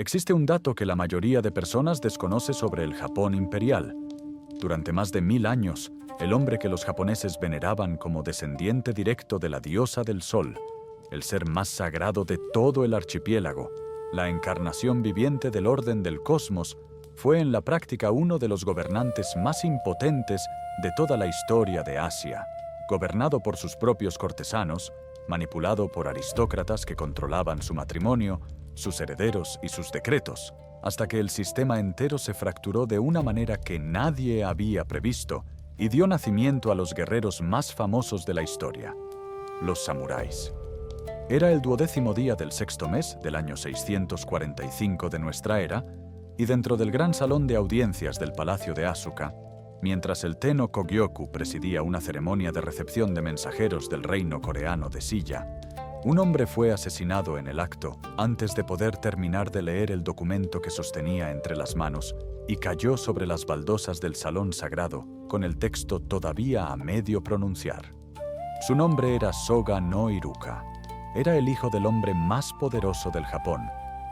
Existe un dato que la mayoría de personas desconoce sobre el Japón imperial. Durante más de 1000 años, el hombre que los japoneses veneraban como descendiente directo de la diosa del sol, el ser más sagrado de todo el archipiélago, la encarnación viviente del orden del cosmos, fue en la práctica uno de los gobernantes más impotentes de toda la historia de Asia, gobernado por sus propios cortesanos, manipulado por aristócratas que controlaban su matrimonio, sus herederos y sus decretos, hasta que el sistema entero se fracturó de una manera que nadie había previsto y dio nacimiento a los guerreros más famosos de la historia, los samuráis. Era el 12º día del 6º mes del año 645 de nuestra era, y dentro del gran salón de audiencias del Palacio de Asuka, mientras el Tenno Kogyoku presidía una ceremonia de recepción de mensajeros del reino coreano de Silla, un hombre fue asesinado en el acto antes de poder terminar de leer el documento que sostenía entre las manos y cayó sobre las baldosas del salón sagrado con el texto todavía a medio pronunciar. Su nombre era Soga no Iruka. Era el hijo del hombre más poderoso del Japón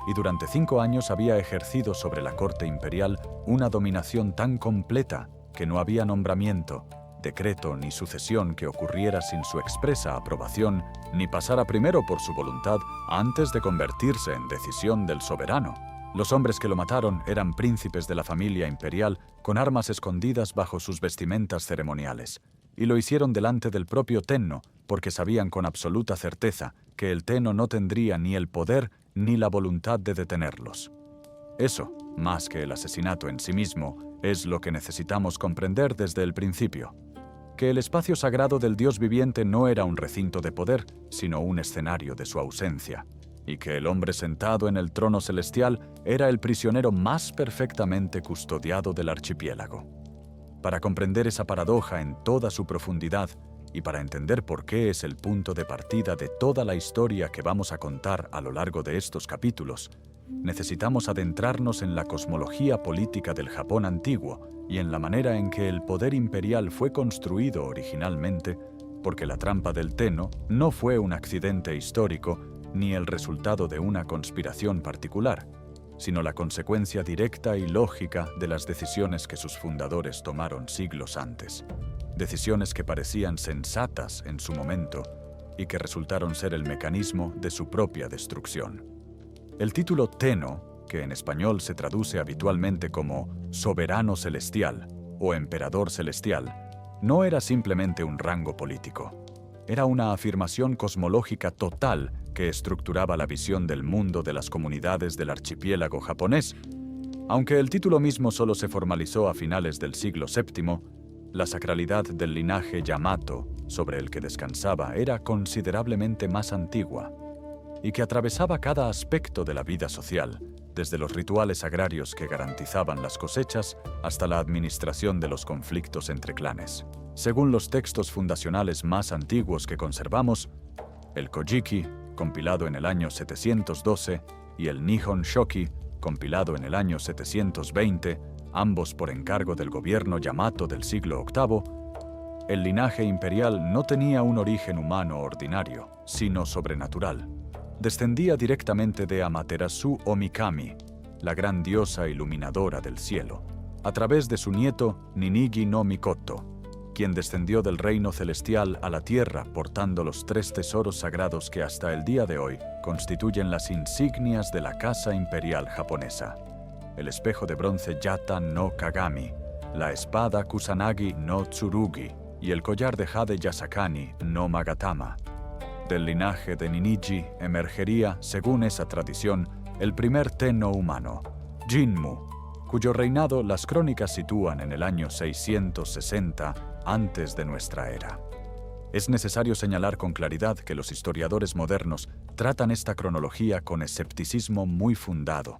y durante 5 años había ejercido sobre la corte imperial una dominación tan completa que no había nombramiento, decreto ni sucesión que ocurriera sin su expresa aprobación, ni pasara primero por su voluntad antes de convertirse en decisión del soberano. Los hombres que lo mataron eran príncipes de la familia imperial con armas escondidas bajo sus vestimentas ceremoniales, y lo hicieron delante del propio Tenno porque sabían con absoluta certeza que el Tenno no tendría ni el poder ni la voluntad de detenerlos. Eso, más que el asesinato en sí mismo, es lo que necesitamos comprender desde el principio. Que el espacio sagrado del Dios viviente no era un recinto de poder, sino un escenario de su ausencia, y que el hombre sentado en el trono celestial era el prisionero más perfectamente custodiado del archipiélago. Para comprender esa paradoja en toda su profundidad, y para entender por qué es el punto de partida de toda la historia que vamos a contar a lo largo de estos capítulos, necesitamos adentrarnos en la cosmología política del Japón antiguo y en la manera en que el poder imperial fue construido originalmente, porque la trampa del Tenno no fue un accidente histórico ni el resultado de una conspiración particular, sino la consecuencia directa y lógica de las decisiones que sus fundadores tomaron siglos antes. Decisiones que parecían sensatas en su momento y que resultaron ser el mecanismo de su propia destrucción. El título Tenno, que en español se traduce habitualmente como soberano celestial o emperador celestial, no era simplemente un rango político. Era una afirmación cosmológica total que estructuraba la visión del mundo de las comunidades del archipiélago japonés. Aunque el título mismo solo se formalizó a finales del siglo VII, la sacralidad del linaje Yamato, sobre el que descansaba, era considerablemente más antigua, y que atravesaba cada aspecto de la vida social, desde los rituales agrarios que garantizaban las cosechas hasta la administración de los conflictos entre clanes. Según los textos fundacionales más antiguos que conservamos, el Kojiki, compilado en el año 712, y el Nihon Shoki, compilado en el año 720, ambos por encargo del gobierno Yamato del siglo VIII, el linaje imperial no tenía un origen humano ordinario, sino sobrenatural. Descendía directamente de Amaterasu Omikami, la gran diosa iluminadora del cielo, a través de su nieto Ninigi no Mikoto, quien descendió del reino celestial a la tierra portando los 3 tesoros sagrados que hasta el día de hoy constituyen las insignias de la casa imperial japonesa: el espejo de bronce Yata no Kagami, la espada Kusanagi no Tsurugi y el collar de jade Yasakani no Magatama. Del linaje de Ninigi emergería, según esa tradición, el primer Tenno humano, Jinmu, cuyo reinado las crónicas sitúan en el año 660 antes de nuestra era. Es necesario señalar con claridad que los historiadores modernos tratan esta cronología con escepticismo muy fundado,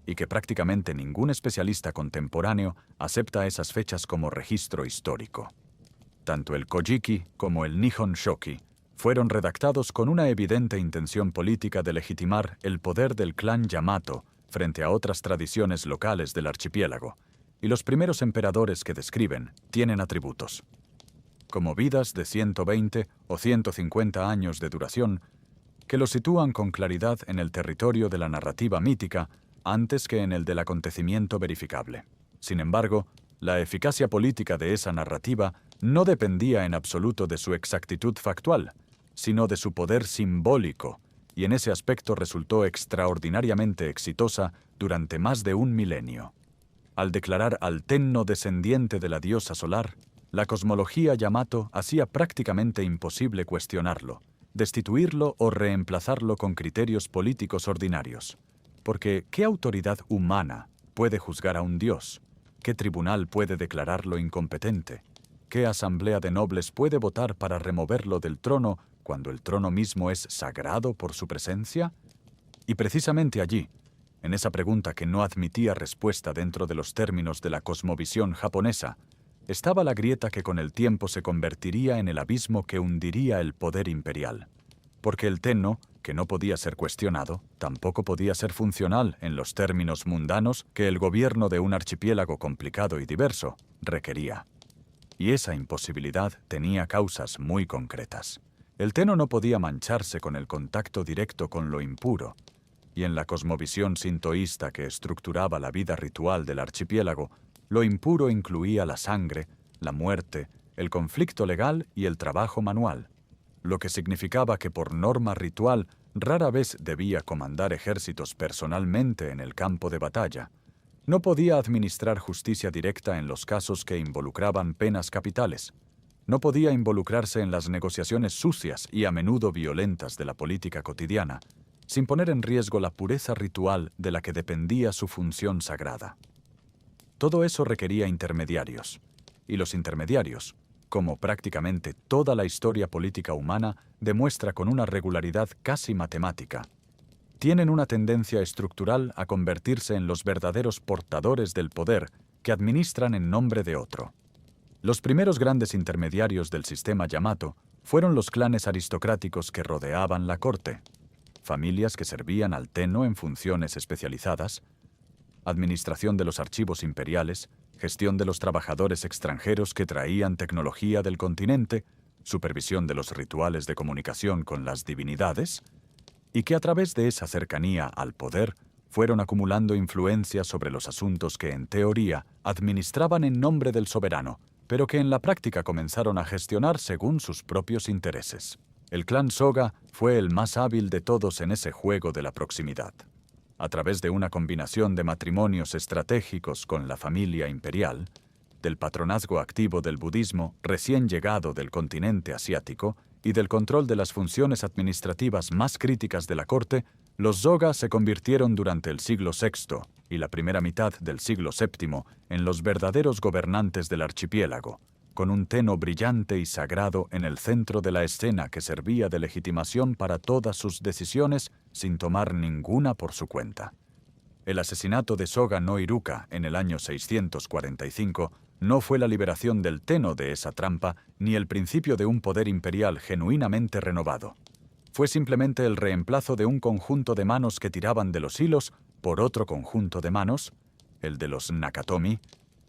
y que prácticamente ningún especialista contemporáneo acepta esas fechas como registro histórico. Tanto el Kojiki como el Nihon Shoki fueron redactados con una evidente intención política de legitimar el poder del clan Yamato frente a otras tradiciones locales del archipiélago, y los primeros emperadores que describen tienen atributos, como vidas de 120 o 150 años de duración, que los sitúan con claridad en el territorio de la narrativa mítica, antes que en el del acontecimiento verificable. Sin embargo, la eficacia política de esa narrativa no dependía en absoluto de su exactitud factual, sino de su poder simbólico, y en ese aspecto resultó extraordinariamente exitosa durante más de un milenio. Al declarar al Tenno descendiente de la diosa solar, la cosmología Yamato hacía prácticamente imposible cuestionarlo, destituirlo o reemplazarlo con criterios políticos ordinarios. Porque, ¿qué autoridad humana puede juzgar a un dios? ¿Qué tribunal puede declararlo incompetente? ¿Qué asamblea de nobles puede votar para removerlo del trono cuando el trono mismo es sagrado por su presencia? Y precisamente allí, en esa pregunta que no admitía respuesta dentro de los términos de la cosmovisión japonesa, estaba la grieta que con el tiempo se convertiría en el abismo que hundiría el poder imperial. Porque el Tenno, que no podía ser cuestionado, tampoco podía ser funcional en los términos mundanos que el gobierno de un archipiélago complicado y diverso requería. Y esa imposibilidad tenía causas muy concretas. El Tenno no podía mancharse con el contacto directo con lo impuro, y en la cosmovisión sintoísta que estructuraba la vida ritual del archipiélago, lo impuro incluía la sangre, la muerte, el conflicto legal y el trabajo manual, lo que significaba que por norma ritual rara vez debía comandar ejércitos personalmente en el campo de batalla. No podía administrar justicia directa en los casos que involucraban penas capitales. No podía involucrarse en las negociaciones sucias y a menudo violentas de la política cotidiana, sin poner en riesgo la pureza ritual de la que dependía su función sagrada. Todo eso requería intermediarios, y los intermediarios, como prácticamente toda la historia política humana demuestra con una regularidad casi matemática, tienen una tendencia estructural a convertirse en los verdaderos portadores del poder que administran en nombre de otro. Los primeros grandes intermediarios del sistema Yamato fueron los clanes aristocráticos que rodeaban la corte, familias que servían al Tenno en funciones especializadas, administración de los archivos imperiales, gestión de los trabajadores extranjeros que traían tecnología del continente, supervisión de los rituales de comunicación con las divinidades, y que a través de esa cercanía al poder fueron acumulando influencia sobre los asuntos que en teoría administraban en nombre del soberano, pero que en la práctica comenzaron a gestionar según sus propios intereses. El clan Soga fue el más hábil de todos en ese juego de la proximidad. A través de una combinación de matrimonios estratégicos con la familia imperial, del patronazgo activo del budismo recién llegado del continente asiático y del control de las funciones administrativas más críticas de la corte, los Soga se convirtieron durante el siglo VI y la primera mitad del siglo VII en los verdaderos gobernantes del archipiélago, con un Tenno brillante y sagrado en el centro de la escena que servía de legitimación para todas sus decisiones sin tomar ninguna por su cuenta. El asesinato de Soga no Iruka en el año 645 no fue la liberación del Tenno de esa trampa ni el principio de un poder imperial genuinamente renovado. Fue simplemente el reemplazo de un conjunto de manos que tiraban de los hilos por otro conjunto de manos, el de los Nakatomi,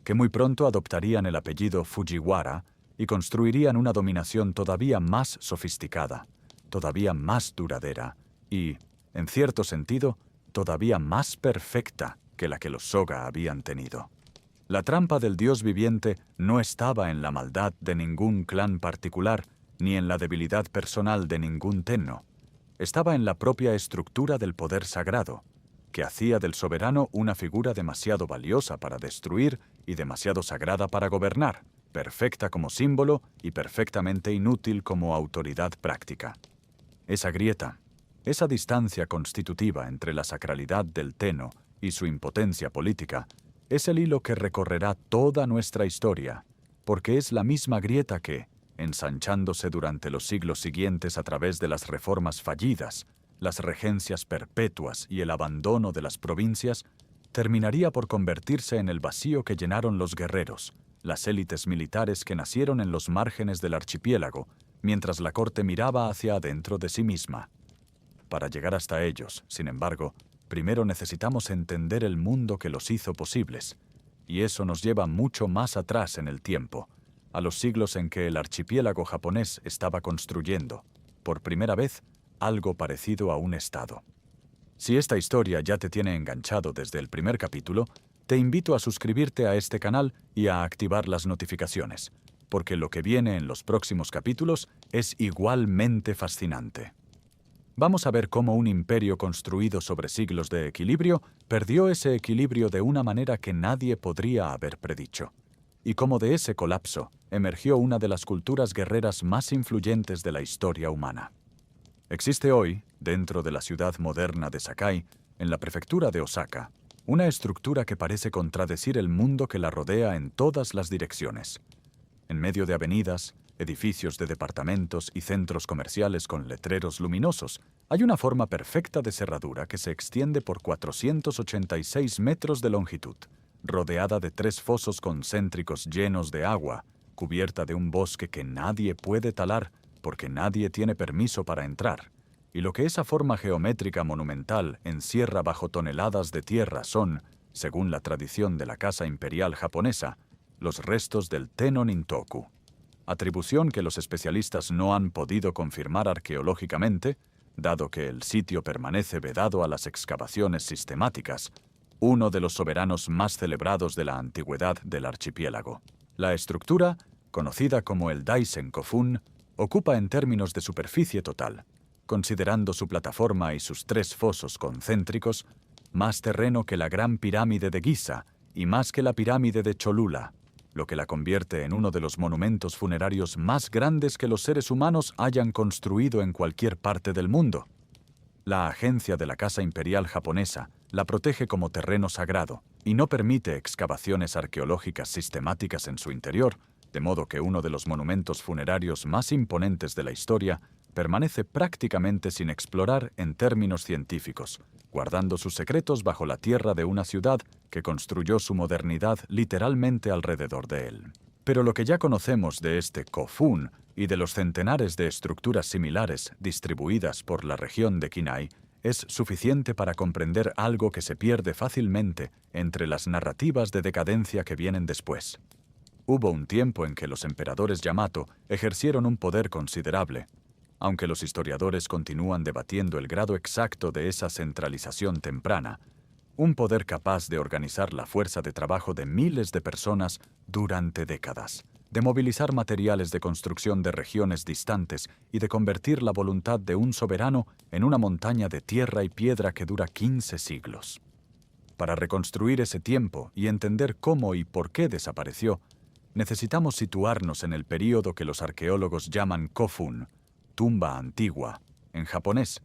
que muy pronto adoptarían el apellido Fujiwara y construirían una dominación todavía más sofisticada, todavía más duradera y, en cierto sentido, todavía más perfecta que la que los Soga habían tenido. La trampa del dios viviente no estaba en la maldad de ningún clan particular ni en la debilidad personal de ningún Tenno. Estaba en la propia estructura del poder sagrado, que hacía del soberano una figura demasiado valiosa para destruir y demasiado sagrada para gobernar, perfecta como símbolo y perfectamente inútil como autoridad práctica. Esa grieta, esa distancia constitutiva entre la sacralidad del Tenno y su impotencia política, es el hilo que recorrerá toda nuestra historia, porque es la misma grieta que, ensanchándose durante los siglos siguientes a través de las reformas fallidas, las regencias perpetuas y el abandono de las provincias, terminaría por convertirse en el vacío que llenaron los guerreros, las élites militares que nacieron en los márgenes del archipiélago, mientras la corte miraba hacia adentro de sí misma. Para llegar hasta ellos, sin embargo, primero necesitamos entender el mundo que los hizo posibles, y eso nos lleva mucho más atrás en el tiempo, a los siglos en que el archipiélago japonés estaba construyendo, por primera vez, algo parecido a un estado. Si esta historia ya te tiene enganchado desde el primer capítulo, te invito a suscribirte a este canal y a activar las notificaciones, porque lo que viene en los próximos capítulos es igualmente fascinante. Vamos a ver cómo un imperio construido sobre siglos de equilibrio perdió ese equilibrio de una manera que nadie podría haber predicho, y cómo de ese colapso emergió una de las culturas guerreras más influyentes de la historia humana. Existe hoy, dentro de la ciudad moderna de Sakai, en la prefectura de Osaka, una estructura que parece contradecir el mundo que la rodea en todas las direcciones. En medio de avenidas, edificios de departamentos y centros comerciales con letreros luminosos, hay una forma perfecta de cerradura que se extiende por 486 metros de longitud, rodeada de 3 fosos concéntricos llenos de agua, cubierta de un bosque que nadie puede talar porque nadie tiene permiso para entrar. Y lo que esa forma geométrica monumental encierra bajo toneladas de tierra son, según la tradición de la Casa Imperial japonesa, los restos del Tenno Nintoku, atribución que los especialistas no han podido confirmar arqueológicamente, dado que el sitio permanece vedado a las excavaciones sistemáticas, uno de los soberanos más celebrados de la antigüedad del archipiélago. La estructura, conocida como el Daisen Kofun, ocupa en términos de superficie total, considerando su plataforma y sus 3 fosos concéntricos, más terreno que la Gran Pirámide de Giza y más que la Pirámide de Cholula, lo que la convierte en uno de los monumentos funerarios más grandes que los seres humanos hayan construido en cualquier parte del mundo. La agencia de la Casa Imperial japonesa la protege como terreno sagrado y no permite excavaciones arqueológicas sistemáticas en su interior, de modo que uno de los monumentos funerarios más imponentes de la historia permanece prácticamente sin explorar en términos científicos, guardando sus secretos bajo la tierra de una ciudad que construyó su modernidad literalmente alrededor de él. Pero lo que ya conocemos de este Kofun y de los centenares de estructuras similares distribuidas por la región de Kinai es suficiente para comprender algo que se pierde fácilmente entre las narrativas de decadencia que vienen después. Hubo un tiempo en que los emperadores Yamato ejercieron un poder considerable, aunque los historiadores continúan debatiendo el grado exacto de esa centralización temprana, un poder capaz de organizar la fuerza de trabajo de miles de personas durante décadas, de movilizar materiales de construcción de regiones distantes y de convertir la voluntad de un soberano en una montaña de tierra y piedra que dura 15 siglos. Para reconstruir ese tiempo y entender cómo y por qué desapareció, necesitamos situarnos en el período que los arqueólogos llaman Kofun, tumba antigua, en japonés,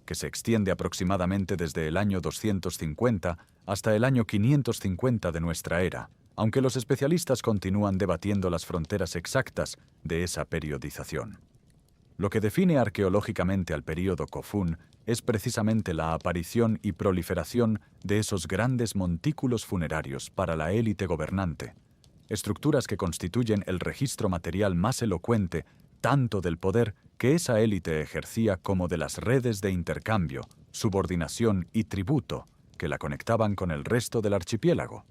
que se extiende aproximadamente desde el año 250 hasta el año 550 de nuestra era, aunque los especialistas continúan debatiendo las fronteras exactas de esa periodización. Lo que define arqueológicamente al período Kofun es precisamente la aparición y proliferación de esos grandes montículos funerarios para la élite gobernante, estructuras que constituyen el registro material más elocuente tanto del poder que esa élite ejercía como de las redes de intercambio, subordinación y tributo que la conectaban con el resto del archipiélago,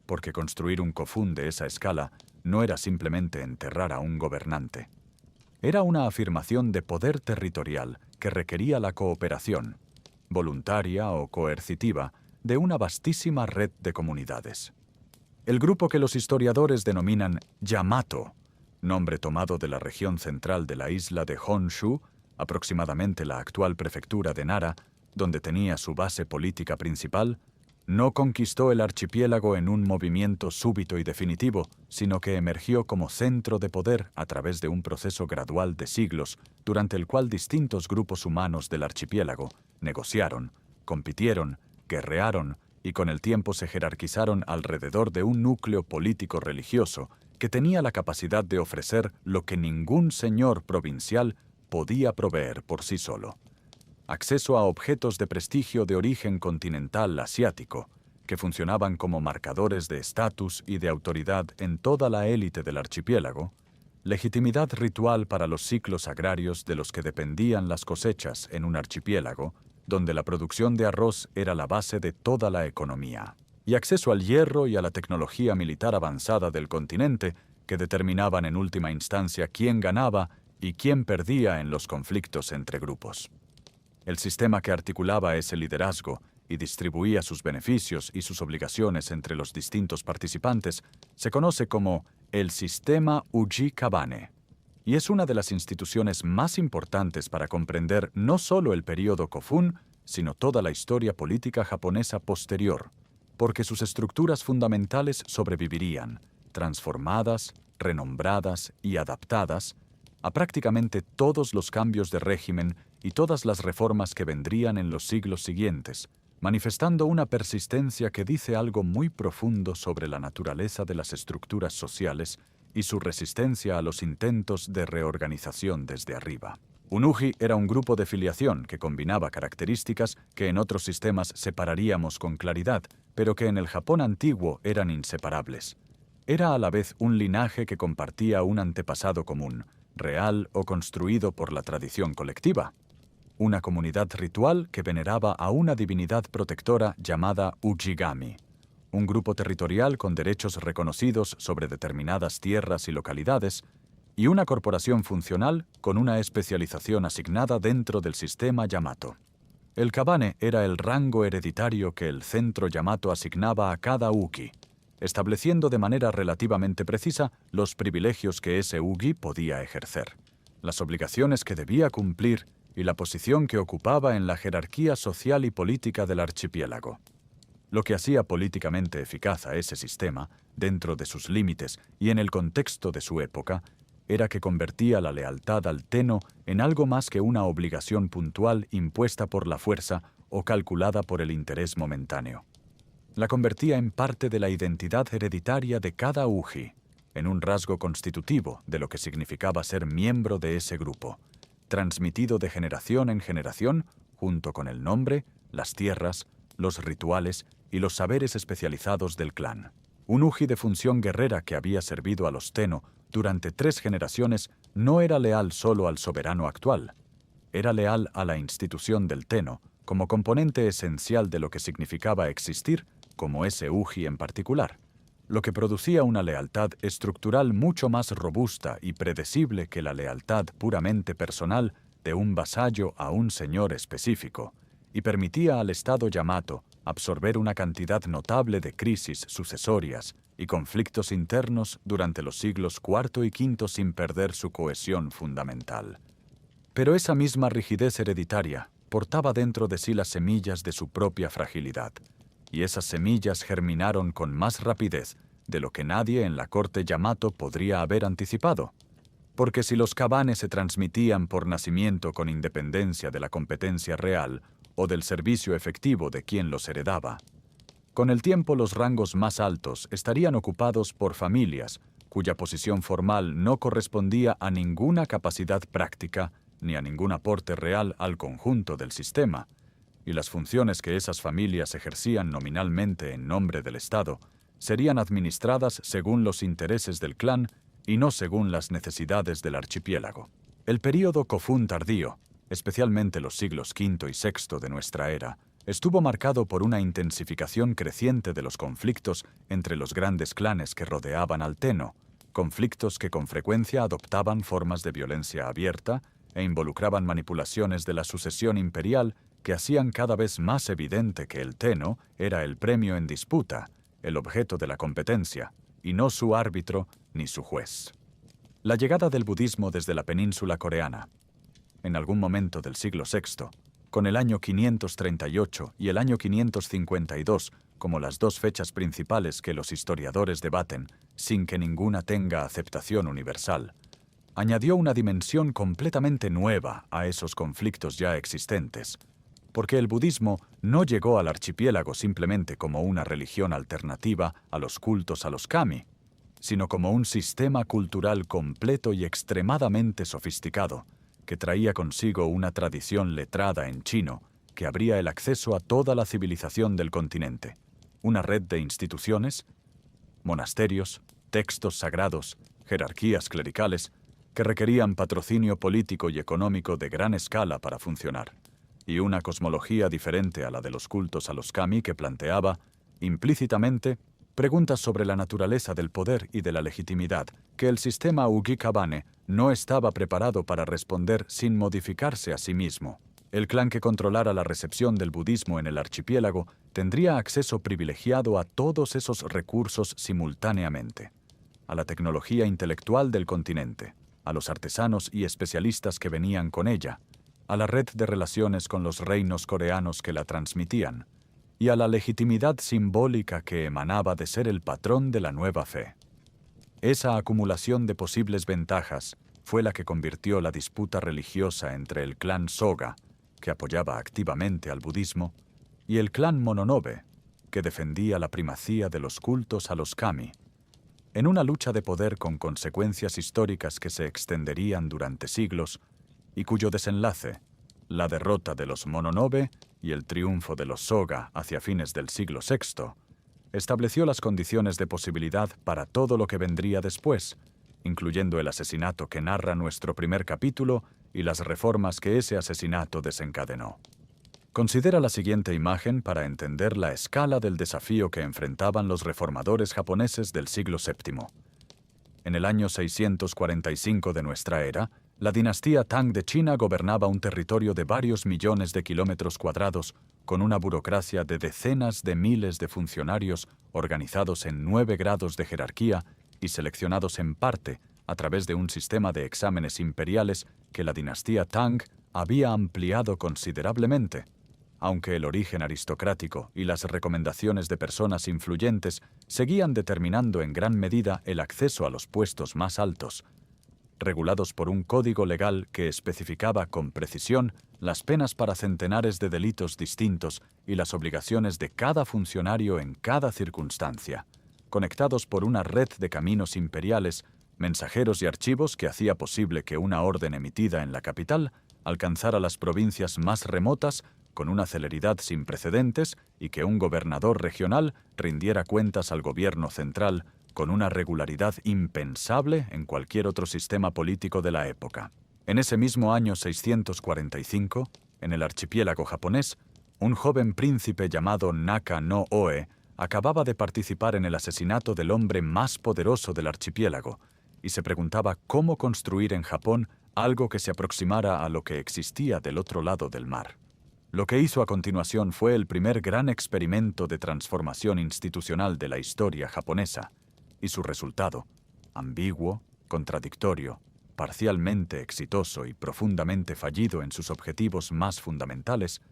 porque construir un Kofun de esa escala no era simplemente enterrar a un gobernante. Era una afirmación de poder territorial que requería la cooperación, voluntaria o coercitiva, de una vastísima red de comunidades. El grupo que los historiadores denominan Yamato, nombre tomado de la región central de la isla de Honshu, aproximadamente la actual prefectura de Nara, donde tenía su base política principal, no conquistó el archipiélago en un movimiento súbito y definitivo, sino que emergió como centro de poder a través de un proceso gradual de siglos, durante el cual distintos grupos humanos del archipiélago negociaron, compitieron, guerrearon y con el tiempo se jerarquizaron alrededor de un núcleo político-religioso que tenía la capacidad de ofrecer lo que ningún señor provincial podía proveer por sí solo: acceso a objetos de prestigio de origen continental asiático, que funcionaban como marcadores de estatus y de autoridad en toda la élite del archipiélago, legitimidad ritual para los ciclos agrarios de los que dependían las cosechas en un archipiélago, donde la producción de arroz era la base de toda la economía, y acceso al hierro y a la tecnología militar avanzada del continente, que determinaban en última instancia quién ganaba y quién perdía en los conflictos entre grupos. El sistema que articulaba ese liderazgo y distribuía sus beneficios y sus obligaciones entre los distintos participantes se conoce como el sistema Uji-Kabane, y es una de las instituciones más importantes para comprender no solo el período Kofun, sino toda la historia política japonesa posterior, porque sus estructuras fundamentales sobrevivirían, transformadas, renombradas y adaptadas a prácticamente todos los cambios de régimen y todas las reformas que vendrían en los siglos siguientes, manifestando una persistencia que dice algo muy profundo sobre la naturaleza de las estructuras sociales y su resistencia a los intentos de reorganización desde arriba. Un uji era un grupo de filiación que combinaba características que en otros sistemas separaríamos con claridad, pero que en el Japón antiguo eran inseparables. Era a la vez un linaje que compartía un antepasado común, real o construido por la tradición colectiva. Una comunidad ritual que veneraba a una divinidad protectora llamada Ujigami. Un grupo territorial con derechos reconocidos sobre determinadas tierras y localidades, y una corporación funcional con una especialización asignada dentro del sistema Yamato. El Kabane era el rango hereditario que el centro Yamato asignaba a cada ugi, estableciendo de manera relativamente precisa los privilegios que ese ugi podía ejercer, las obligaciones que debía cumplir y la posición que ocupaba en la jerarquía social y política del archipiélago. Lo que hacía políticamente eficaz a ese sistema, dentro de sus límites y en el contexto de su época, era que convertía la lealtad al Tenno en algo más que una obligación puntual impuesta por la fuerza o calculada por el interés momentáneo. La convertía en parte de la identidad hereditaria de cada uji, en un rasgo constitutivo de lo que significaba ser miembro de ese grupo, transmitido de generación en generación, junto con el nombre, las tierras, los rituales y los saberes especializados del clan. Un uji de función guerrera que había servido a los Tenno durante 3 generaciones no era leal solo al soberano actual. Era leal a la institución del Tenno como componente esencial de lo que significaba existir como ese uji en particular, lo que producía una lealtad estructural mucho más robusta y predecible que la lealtad puramente personal de un vasallo a un señor específico, y permitía al Estado Yamato absorber una cantidad notable de crisis sucesorias y conflictos internos durante los siglos IV y V sin perder su cohesión fundamental. Pero esa misma rigidez hereditaria portaba dentro de sí las semillas de su propia fragilidad, y esas semillas germinaron con más rapidez de lo que nadie en la corte Yamato podría haber anticipado. Porque si los kabanes se transmitían por nacimiento con independencia de la competencia real o del servicio efectivo de quien los heredaba, con el tiempo los rangos más altos estarían ocupados por familias cuya posición formal no correspondía a ninguna capacidad práctica ni a ningún aporte real al conjunto del sistema, y las funciones que esas familias ejercían nominalmente en nombre del Estado serían administradas según los intereses del clan y no según las necesidades del archipiélago. El período Kofun tardío, especialmente los siglos V y VI de nuestra era, estuvo marcado por una intensificación creciente de los conflictos entre los grandes clanes que rodeaban al Tenno, conflictos que con frecuencia adoptaban formas de violencia abierta e involucraban manipulaciones de la sucesión imperial que hacían cada vez más evidente que el Tenno era el premio en disputa, el objeto de la competencia, y no su árbitro ni su juez. La llegada del budismo desde la península coreana, en algún momento del siglo VI, con el año 538 y el año 552 como las 2 fechas principales que los historiadores debaten, sin que ninguna tenga aceptación universal, añadió una dimensión completamente nueva a esos conflictos ya existentes, porque el budismo no llegó al archipiélago simplemente como una religión alternativa a los cultos a los kami, sino como un sistema cultural completo y extremadamente sofisticado, que traía consigo una tradición letrada en chino que abría el acceso a toda la civilización del continente, una red de instituciones, monasterios, textos sagrados, jerarquías clericales, que requerían patrocinio político y económico de gran escala para funcionar, y una cosmología diferente a la de los cultos a los kami que planteaba, implícitamente, preguntas sobre la naturaleza del poder y de la legitimidad que el sistema Uji-Kabane no estaba preparado para responder sin modificarse a sí mismo. El clan que controlara la recepción del budismo en el archipiélago tendría acceso privilegiado a todos esos recursos simultáneamente: a la tecnología intelectual del continente, a los artesanos y especialistas que venían con ella, a la red de relaciones con los reinos coreanos que la transmitían, y a la legitimidad simbólica que emanaba de ser el patrón de la nueva fe. Esa acumulación de posibles ventajas fue la que convirtió la disputa religiosa entre el clan Soga, que apoyaba activamente al budismo, y el clan Mononobe, que defendía la primacía de los cultos a los kami, en una lucha de poder con consecuencias históricas que se extenderían durante siglos y cuyo desenlace, la derrota de los Mononobe y el triunfo de los Soga hacia fines del siglo VI, estableció las condiciones de posibilidad para todo lo que vendría después, incluyendo el asesinato que narra nuestro primer capítulo y las reformas que ese asesinato desencadenó. Considera la siguiente imagen para entender la escala del desafío que enfrentaban los reformadores japoneses del siglo VII. En el año 645 de nuestra era, la dinastía Tang de China gobernaba un territorio de varios millones de kilómetros cuadrados, con una burocracia de decenas de miles de funcionarios organizados en 9 grados de jerarquía y seleccionados en parte a través de un sistema de exámenes imperiales que la dinastía Tang había ampliado considerablemente, aunque el origen aristocrático y las recomendaciones de personas influyentes seguían determinando en gran medida el acceso a los puestos más altos, regulados por un código legal que especificaba con precisión las penas para centenares de delitos distintos y las obligaciones de cada funcionario en cada circunstancia, conectados por una red de caminos imperiales, mensajeros y archivos que hacía posible que una orden emitida en la capital alcanzara las provincias más remotas con una celeridad sin precedentes y que un gobernador regional rindiera cuentas al gobierno central con una regularidad impensable en cualquier otro sistema político de la época. En ese mismo año 645, en el archipiélago japonés, un joven príncipe llamado Naka no Oe acababa de participar en el asesinato del hombre más poderoso del archipiélago y se preguntaba cómo construir en Japón algo que se aproximara a lo que existía del otro lado del mar. Lo que hizo a continuación fue el primer gran experimento de transformación institucional de la historia japonesa, y su resultado, ambiguo, contradictorio, parcialmente exitoso y profundamente fallido en sus objetivos más fundamentales,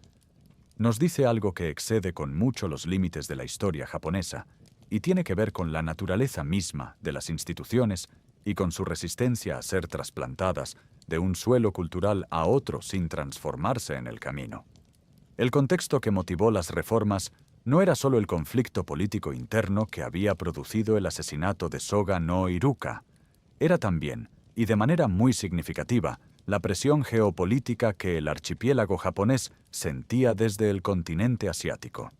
nos dice algo que excede con mucho los límites de la historia japonesa y tiene que ver con la naturaleza misma de las instituciones y con su resistencia a ser trasplantadas de un suelo cultural a otro sin transformarse en el camino. El contexto que motivó las reformas no era solo el conflicto político interno que había producido el asesinato de Soga no Iruka, era también, y de manera muy significativa, la presión geopolítica que el archipiélago japonés sentía desde el continente asiático.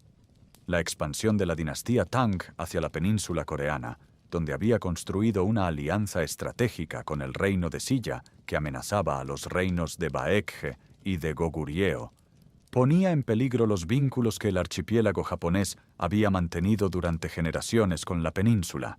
La expansión de la dinastía Tang hacia la península coreana, donde había construido una alianza estratégica con el reino de Silla que amenazaba a los reinos de Baekje y de Goguryeo, ponía en peligro los vínculos que el archipiélago japonés había mantenido durante generaciones con la península,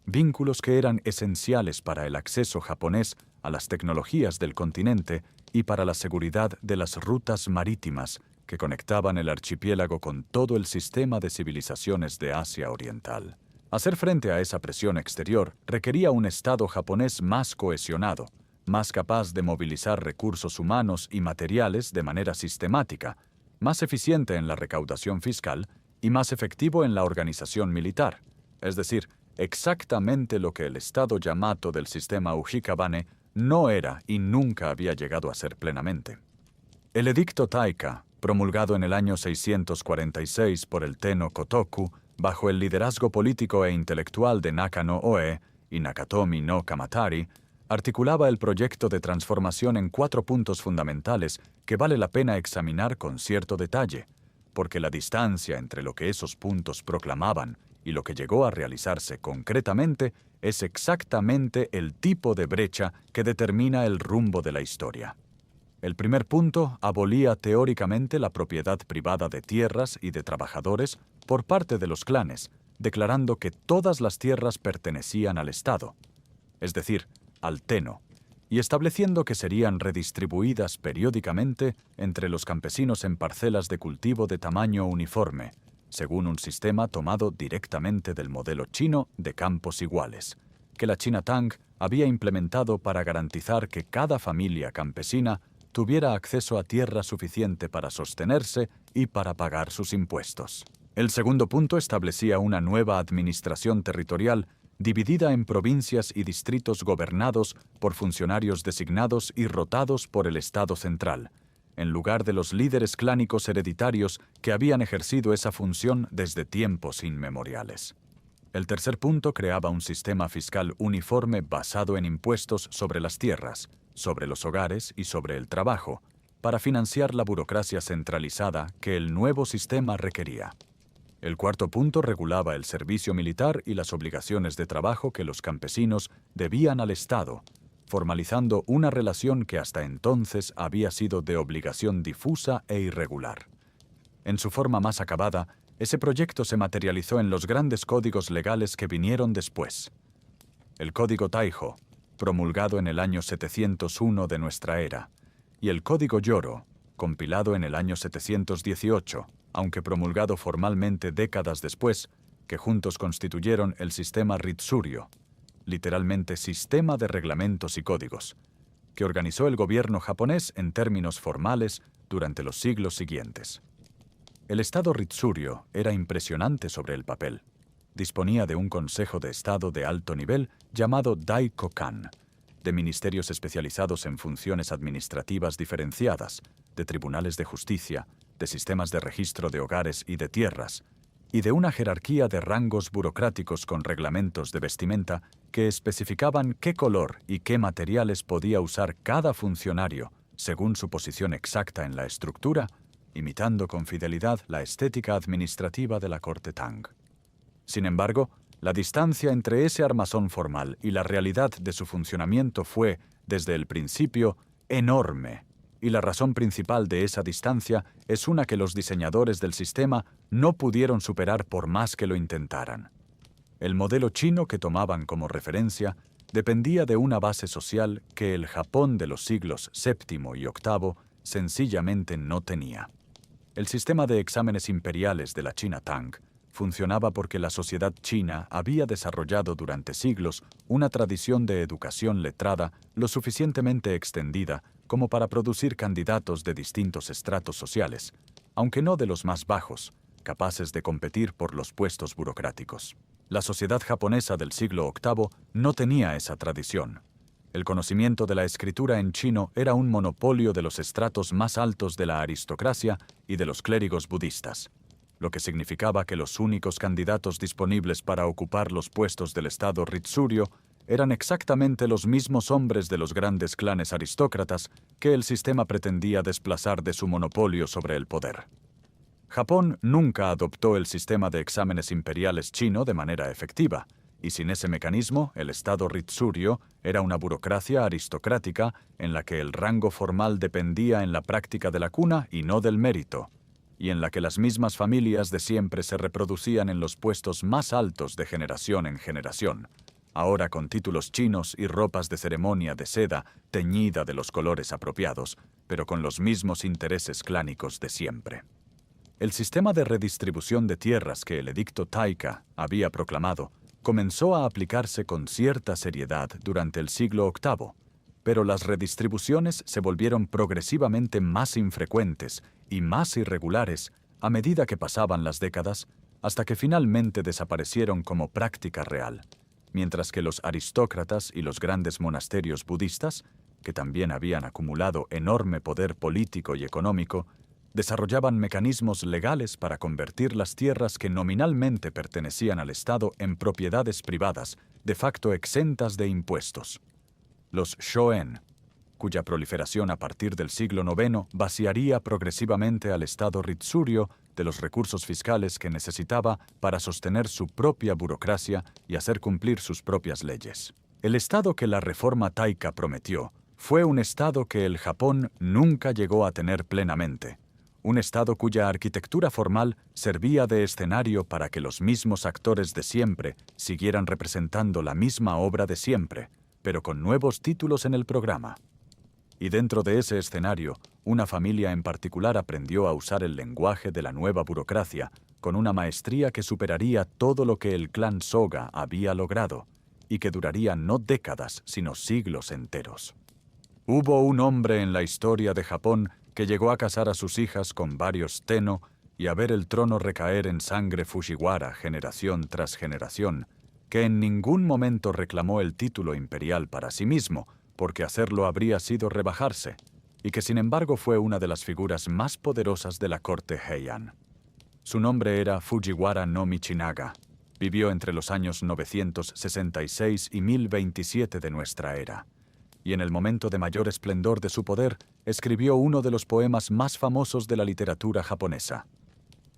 vínculos que eran esenciales para el acceso japonés a las tecnologías del continente y para la seguridad de las rutas marítimas que conectaban el archipiélago con todo el sistema de civilizaciones de Asia Oriental. Hacer frente a esa presión exterior requería un Estado japonés más cohesionado, más capaz de movilizar recursos humanos y materiales de manera sistemática, más eficiente en la recaudación fiscal y más efectivo en la organización militar, es decir, exactamente lo que el Estado Yamato del sistema Ujikabane no era y nunca había llegado a ser plenamente. El edicto Taika, promulgado en el año 646 por el Tenno Kotoku, bajo el liderazgo político e intelectual de Naka no Oe y Nakatomi no Kamatari, articulaba el proyecto de transformación en 4 puntos fundamentales que vale la pena examinar con cierto detalle, porque la distancia entre lo que esos puntos proclamaban y lo que llegó a realizarse concretamente es exactamente el tipo de brecha que determina el rumbo de la historia. El primer punto abolía teóricamente la propiedad privada de tierras y de trabajadores por parte de los clanes, declarando que todas las tierras pertenecían al Estado, es decir, al Tenno, y estableciendo que serían redistribuidas periódicamente entre los campesinos en parcelas de cultivo de tamaño uniforme, según un sistema tomado directamente del modelo chino de campos iguales, que la China Tang había implementado para garantizar que cada familia campesina tuviera acceso a tierra suficiente para sostenerse y para pagar sus impuestos. El segundo punto establecía una nueva administración territorial dividida en provincias y distritos gobernados por funcionarios designados y rotados por el Estado central, en lugar de los líderes clánicos hereditarios que habían ejercido esa función desde tiempos inmemoriales. El tercer punto creaba un sistema fiscal uniforme basado en impuestos sobre las tierras, sobre los hogares y sobre el trabajo, para financiar la burocracia centralizada que el nuevo sistema requería. El cuarto punto regulaba el servicio militar y las obligaciones de trabajo que los campesinos debían al Estado, formalizando una relación que hasta entonces había sido de obligación difusa e irregular. En su forma más acabada, ese proyecto se materializó en los grandes códigos legales que vinieron después. El Código Taiho, promulgado en el año 701 de nuestra era, y el Código Yoro, compilado en el año 718, aunque promulgado formalmente décadas después, que juntos constituyeron el sistema Ritsuryo, literalmente sistema de reglamentos y códigos, que organizó el gobierno japonés en términos formales durante los siglos siguientes. El Estado Ritsuryo era impresionante sobre el papel. Disponía de un Consejo de Estado de alto nivel llamado Daikokan, de ministerios especializados en funciones administrativas diferenciadas, de tribunales de justicia, de sistemas de registro de hogares y de tierras, y de una jerarquía de rangos burocráticos con reglamentos de vestimenta que especificaban qué color y qué materiales podía usar cada funcionario según su posición exacta en la estructura, imitando con fidelidad la estética administrativa de la corte Tang. Sin embargo, la distancia entre ese armazón formal y la realidad de su funcionamiento fue, desde el principio, enorme, y la razón principal de esa distancia es una que los diseñadores del sistema no pudieron superar por más que lo intentaran. El modelo chino que tomaban como referencia dependía de una base social que el Japón de los siglos VII y VIII sencillamente no tenía. El sistema de exámenes imperiales de la China Tang funcionaba porque la sociedad china había desarrollado durante siglos una tradición de educación letrada lo suficientemente extendida como para producir candidatos de distintos estratos sociales, aunque no de los más bajos, capaces de competir por los puestos burocráticos. La sociedad japonesa del siglo VIII no tenía esa tradición. El conocimiento de la escritura en chino era un monopolio de los estratos más altos de la aristocracia y de los clérigos budistas, lo que significaba que los únicos candidatos disponibles para ocupar los puestos del Estado Ritsuryo eran exactamente los mismos hombres de los grandes clanes aristócratas que el sistema pretendía desplazar de su monopolio sobre el poder. Japón nunca adoptó el sistema de exámenes imperiales chino de manera efectiva, y sin ese mecanismo, el Estado Ritsuryo era una burocracia aristocrática en la que el rango formal dependía en la práctica de la cuna y no del mérito, y en la que las mismas familias de siempre se reproducían en los puestos más altos de generación en generación, ahora con títulos chinos y ropas de ceremonia de seda teñida de los colores apropiados, pero con los mismos intereses clánicos de siempre. El sistema de redistribución de tierras que el edicto Taika había proclamado comenzó a aplicarse con cierta seriedad durante el siglo VIII, pero las redistribuciones se volvieron progresivamente más infrecuentes y más irregulares a medida que pasaban las décadas, hasta que finalmente desaparecieron como práctica real, mientras que los aristócratas y los grandes monasterios budistas, que también habían acumulado enorme poder político y económico, desarrollaban mecanismos legales para convertir las tierras que nominalmente pertenecían al Estado en propiedades privadas, de facto exentas de impuestos. Los shoen, cuya proliferación a partir del siglo IX vaciaría progresivamente al Estado Ritsuryo de los recursos fiscales que necesitaba para sostener su propia burocracia y hacer cumplir sus propias leyes. El Estado que la reforma Taika prometió fue un Estado que el Japón nunca llegó a tener plenamente. Un Estado cuya arquitectura formal servía de escenario para que los mismos actores de siempre siguieran representando la misma obra de siempre, pero con nuevos títulos en el programa. Y dentro de ese escenario, una familia en particular aprendió a usar el lenguaje de la nueva burocracia con una maestría que superaría todo lo que el clan Soga había logrado y que duraría no décadas, sino siglos enteros. Hubo un hombre en la historia de Japón que llegó a casar a sus hijas con varios Tenno y a ver el trono recaer en sangre Fujiwara generación tras generación, que en ningún momento reclamó el título imperial para sí mismo, porque hacerlo habría sido rebajarse, y que sin embargo fue una de las figuras más poderosas de la corte Heian. Su nombre era Fujiwara no Michinaga. Vivió entre los años 966 y 1027 de nuestra era, y en el momento de mayor esplendor de su poder, escribió uno de los poemas más famosos de la literatura japonesa.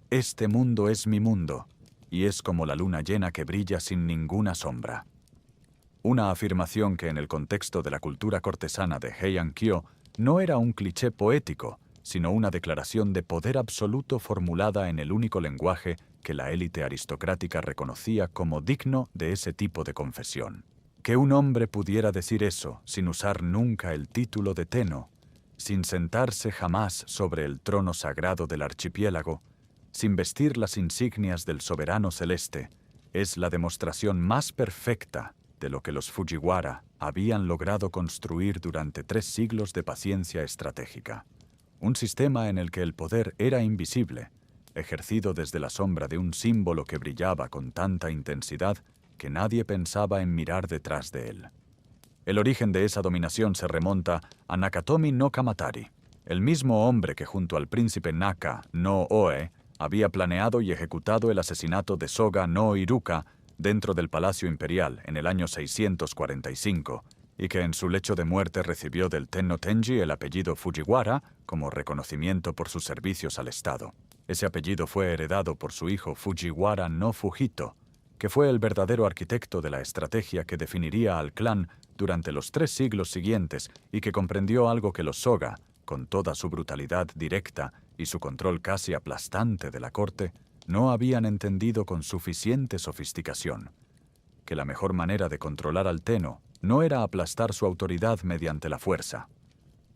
Este mundo es mi mundo, y es como la luna llena que brilla sin ninguna sombra. Una afirmación que en el contexto de la cultura cortesana de Heian-kyo no era un cliché poético, sino una declaración de poder absoluto formulada en el único lenguaje que la élite aristocrática reconocía como digno de ese tipo de confesión. Que un hombre pudiera decir eso sin usar nunca el título de Tenno, sin sentarse jamás sobre el trono sagrado del archipiélago, sin vestir las insignias del soberano celeste, es la demostración más perfecta de lo que los Fujiwara habían logrado construir durante 3 siglos de paciencia estratégica. Un sistema en el que el poder era invisible, ejercido desde la sombra de un símbolo que brillaba con tanta intensidad que nadie pensaba en mirar detrás de él. El origen de esa dominación se remonta a Nakatomi no Kamatari, el mismo hombre que junto al príncipe Naka no Oe había planeado y ejecutado el asesinato de Soga no Iruka dentro del Palacio Imperial en el año 645, y que en su lecho de muerte recibió del Tenno Tenji el apellido Fujiwara como reconocimiento por sus servicios al Estado. Ese apellido fue heredado por su hijo Fujiwara no Fujito, que fue el verdadero arquitecto de la estrategia que definiría al clan durante los 3 siglos siguientes y que comprendió algo que los Soga, con toda su brutalidad directa y su control casi aplastante de la corte, no habían entendido con suficiente sofisticación: que la mejor manera de controlar al Tenno no era aplastar su autoridad mediante la fuerza,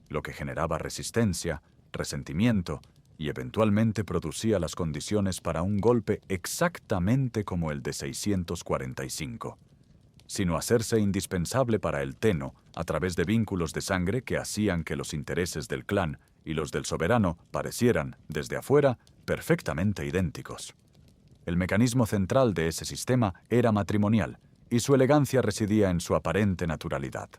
lo que generaba resistencia, resentimiento y eventualmente producía las condiciones para un golpe exactamente como el de 645, sino hacerse indispensable para el Tenno a través de vínculos de sangre que hacían que los intereses del clan y los del soberano parecieran, desde afuera, perfectamente idénticos. El mecanismo central de ese sistema era matrimonial, y su elegancia residía en su aparente naturalidad.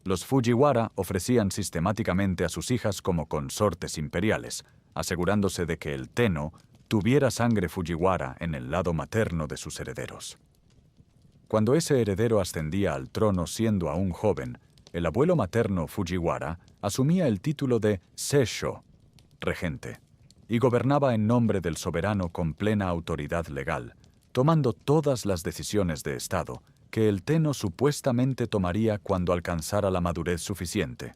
Los Fujiwara ofrecían sistemáticamente a sus hijas como consortes imperiales, asegurándose de que el Tenno tuviera sangre Fujiwara en el lado materno de sus herederos. Cuando ese heredero ascendía al trono siendo aún joven, el abuelo materno Fujiwara asumía el título de Seisho, regente, y gobernaba en nombre del soberano con plena autoridad legal, tomando todas las decisiones de Estado que el Tenno supuestamente tomaría cuando alcanzara la madurez suficiente,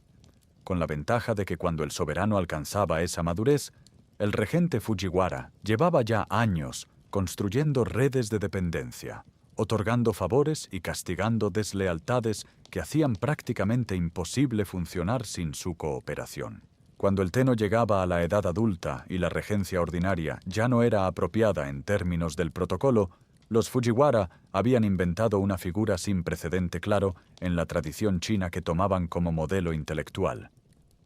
con la ventaja de que cuando el soberano alcanzaba esa madurez, el regente Fujiwara llevaba ya años construyendo redes de dependencia, otorgando favores y castigando deslealtades que hacían prácticamente imposible funcionar sin su cooperación. Cuando el Tenno llegaba a la edad adulta y la regencia ordinaria ya no era apropiada en términos del protocolo, los Fujiwara habían inventado una figura sin precedente claro en la tradición china que tomaban como modelo intelectual: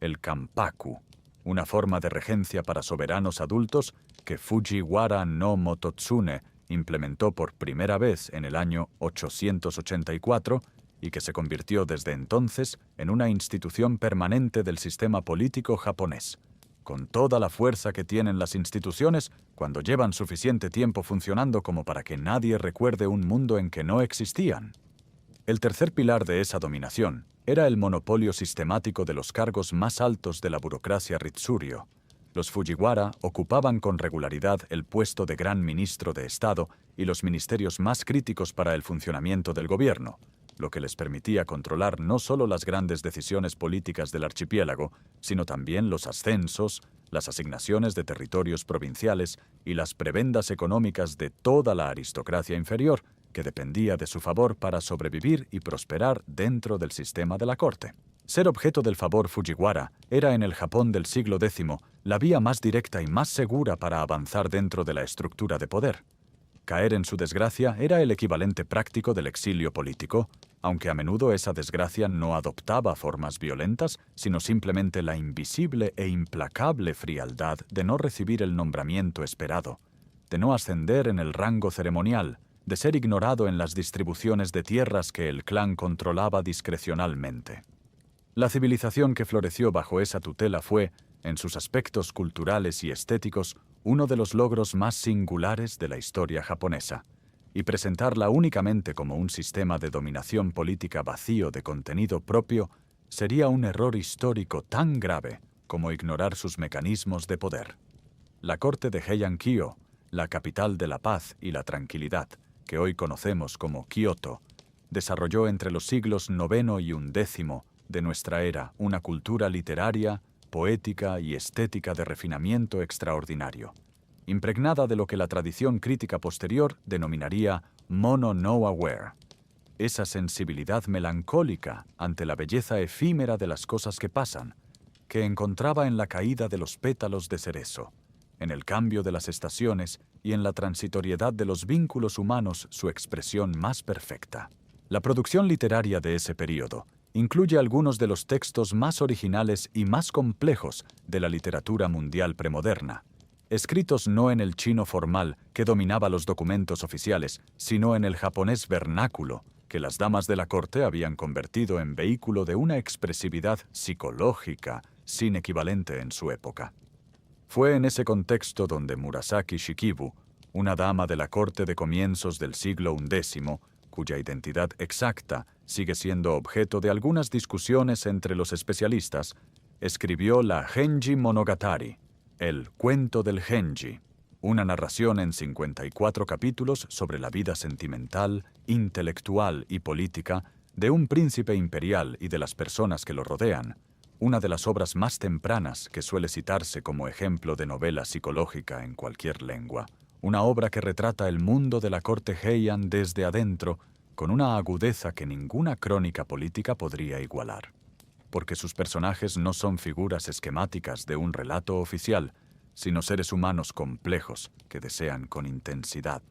el Kanpaku, una forma de regencia para soberanos adultos que Fujiwara no Mototsune implementó por primera vez en el año 884 y que se convirtió desde entonces en una institución permanente del sistema político japonés, con toda la fuerza que tienen las instituciones cuando llevan suficiente tiempo funcionando como para que nadie recuerde un mundo en que no existían. El tercer pilar de esa dominación era el monopolio sistemático de los cargos más altos de la burocracia Ritsuryo. Los Fujiwara ocupaban con regularidad el puesto de Gran Ministro de Estado y los ministerios más críticos para el funcionamiento del gobierno, lo que les permitía controlar no solo las grandes decisiones políticas del archipiélago, sino también los ascensos, las asignaciones de territorios provinciales y las prebendas económicas de toda la aristocracia inferior, que dependía de su favor para sobrevivir y prosperar dentro del sistema de la corte. Ser objeto del favor Fujiwara era en el Japón del siglo X la vía más directa y más segura para avanzar dentro de la estructura de poder. Caer en su desgracia era el equivalente práctico del exilio político, aunque a menudo esa desgracia no adoptaba formas violentas, sino simplemente la invisible e implacable frialdad de no recibir el nombramiento esperado, de no ascender en el rango ceremonial, de ser ignorado en las distribuciones de tierras que el clan controlaba discrecionalmente. La civilización que floreció bajo esa tutela fue, en sus aspectos culturales y estéticos, uno de los logros más singulares de la historia japonesa, y presentarla únicamente como un sistema de dominación política vacío de contenido propio sería un error histórico tan grave como ignorar sus mecanismos de poder. La corte de Heian-kyo, la capital de la paz y la tranquilidad, que hoy conocemos como Kioto, desarrolló entre los siglos IX y XI de nuestra era una cultura literaria, poética y estética de refinamiento extraordinario, impregnada de lo que la tradición crítica posterior denominaría mono no aware, esa sensibilidad melancólica ante la belleza efímera de las cosas que pasan, que encontraba en la caída de los pétalos de cerezo, en el cambio de las estaciones y en la transitoriedad de los vínculos humanos su expresión más perfecta. La producción literaria de ese período incluye algunos de los textos más originales y más complejos de la literatura mundial premoderna, escritos no en el chino formal que dominaba los documentos oficiales, sino en el japonés vernáculo, que las damas de la corte habían convertido en vehículo de una expresividad psicológica sin equivalente en su época. Fue en ese contexto donde Murasaki Shikibu, una dama de la corte de comienzos del siglo XI, cuya identidad exacta sigue siendo objeto de algunas discusiones entre los especialistas, escribió la Genji Monogatari, el Cuento del Genji, una narración en 54 capítulos sobre la vida sentimental, intelectual y política de un príncipe imperial y de las personas que lo rodean, una de las obras más tempranas que suele citarse como ejemplo de novela psicológica en cualquier lengua, una obra que retrata el mundo de la corte Heian desde adentro con una agudeza que ninguna crónica política podría igualar, porque sus personajes no son figuras esquemáticas de un relato oficial, sino seres humanos complejos que desean con intensidad,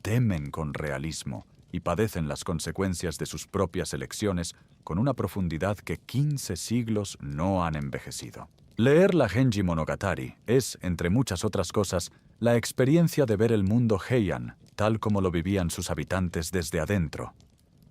temen con realismo y padecen las consecuencias de sus propias elecciones con una profundidad que 15 siglos no han envejecido. Leer la Genji Monogatari es, entre muchas otras cosas, la experiencia de ver el mundo Heian tal como lo vivían sus habitantes desde adentro.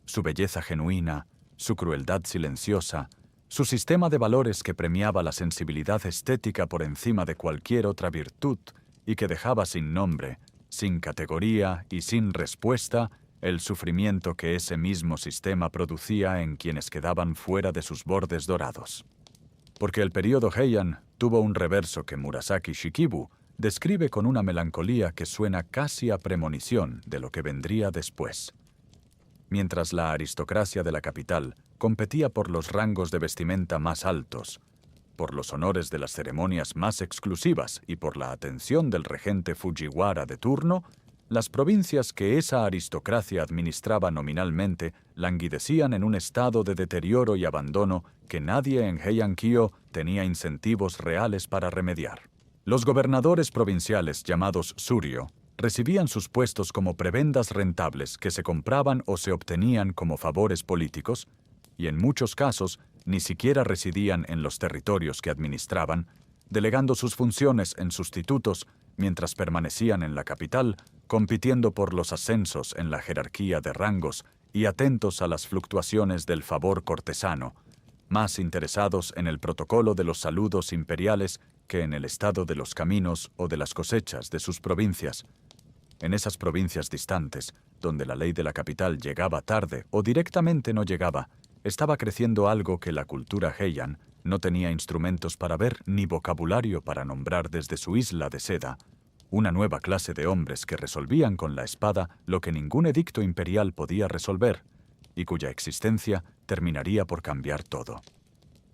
Su belleza genuina, su crueldad silenciosa, su sistema de valores que premiaba la sensibilidad estética por encima de cualquier otra virtud y que dejaba sin nombre, sin categoría y sin respuesta el sufrimiento que ese mismo sistema producía en quienes quedaban fuera de sus bordes dorados. Porque el período Heian tuvo un reverso que Murasaki Shikibu describe con una melancolía que suena casi a premonición de lo que vendría después. Mientras la aristocracia de la capital competía por los rangos de vestimenta más altos, por los honores de las ceremonias más exclusivas y por la atención del regente Fujiwara de turno, las provincias que esa aristocracia administraba nominalmente languidecían en un estado de deterioro y abandono que nadie en Heian-kyo tenía incentivos reales para remediar. Los gobernadores provinciales llamados Suryo recibían sus puestos como prebendas rentables que se compraban o se obtenían como favores políticos, y en muchos casos ni siquiera residían en los territorios que administraban, delegando sus funciones en sustitutos mientras permanecían en la capital, compitiendo por los ascensos en la jerarquía de rangos y atentos a las fluctuaciones del favor cortesano, más interesados en el protocolo de los saludos imperiales que en el estado de los caminos o de las cosechas de sus provincias. En esas provincias distantes, donde la ley de la capital llegaba tarde o directamente no llegaba, estaba creciendo algo que la cultura Heian no tenía instrumentos para ver ni vocabulario para nombrar desde su isla de seda, una nueva clase de hombres que resolvían con la espada lo que ningún edicto imperial podía resolver, y cuya existencia terminaría por cambiar todo.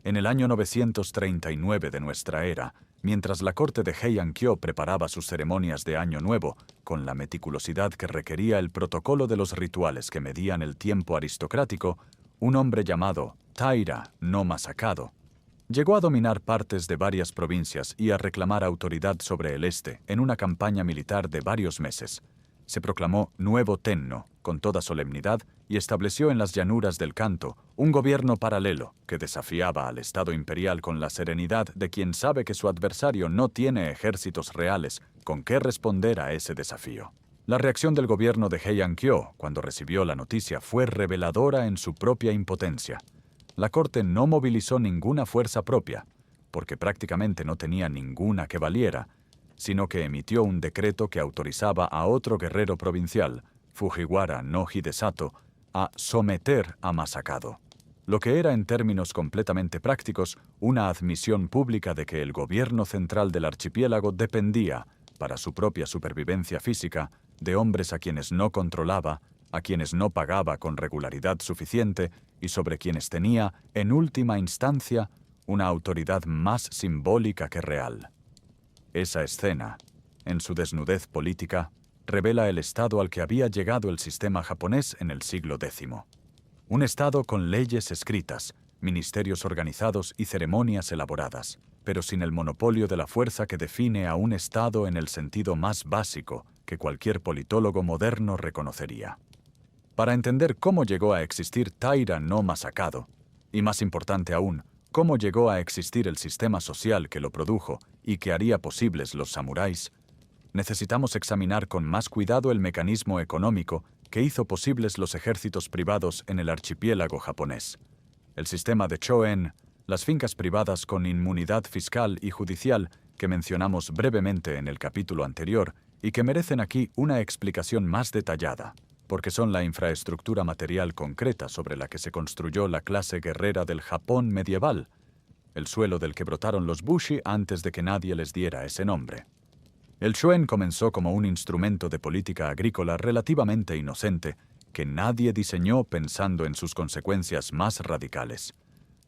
En el año 939 de nuestra era, Mientras la corte de Heian-kyo preparaba sus ceremonias de Año Nuevo, con la meticulosidad que requería el protocolo de los rituales que medían el tiempo aristocrático, un hombre llamado Taira no Masakado llegó a dominar partes de varias provincias y a reclamar autoridad sobre el este en una campaña militar de varios meses. Se proclamó Nuevo Tenno con toda solemnidad y estableció en las llanuras del Kanto un gobierno paralelo que desafiaba al Estado imperial con la serenidad de quien sabe que su adversario no tiene ejércitos reales con qué responder a ese desafío. La reacción del gobierno de Heian-kyo cuando recibió la noticia fue reveladora en su propia impotencia. La corte no movilizó ninguna fuerza propia, porque prácticamente no tenía ninguna que valiera, sino que emitió un decreto que autorizaba a otro guerrero provincial, Fujiwara no Hidesato, a someter a Masakado, lo que era en términos completamente prácticos una admisión pública de que el gobierno central del archipiélago dependía, para su propia supervivencia física, de hombres a quienes no controlaba, a quienes no pagaba con regularidad suficiente y sobre quienes tenía, en última instancia, una autoridad más simbólica que real. Esa escena, en su desnudez política, revela el estado al que había llegado el sistema japonés en el siglo X. Un estado con leyes escritas, ministerios organizados y ceremonias elaboradas, pero sin el monopolio de la fuerza que define a un estado en el sentido más básico que cualquier politólogo moderno reconocería. Para entender cómo llegó a existir Taira no Masakado, y más importante aún, cómo llegó a existir el sistema social que lo produjo y que haría posibles los samuráis, necesitamos examinar con más cuidado el mecanismo económico que hizo posibles los ejércitos privados en el archipiélago japonés. El sistema de Choen, las fincas privadas con inmunidad fiscal y judicial que mencionamos brevemente en el capítulo anterior y que merecen aquí una explicación más detallada, porque son la infraestructura material concreta sobre la que se construyó la clase guerrera del Japón medieval, el suelo del que brotaron los Bushi antes de que nadie les diera ese nombre. El Shoen comenzó como un instrumento de política agrícola relativamente inocente que nadie diseñó pensando en sus consecuencias más radicales.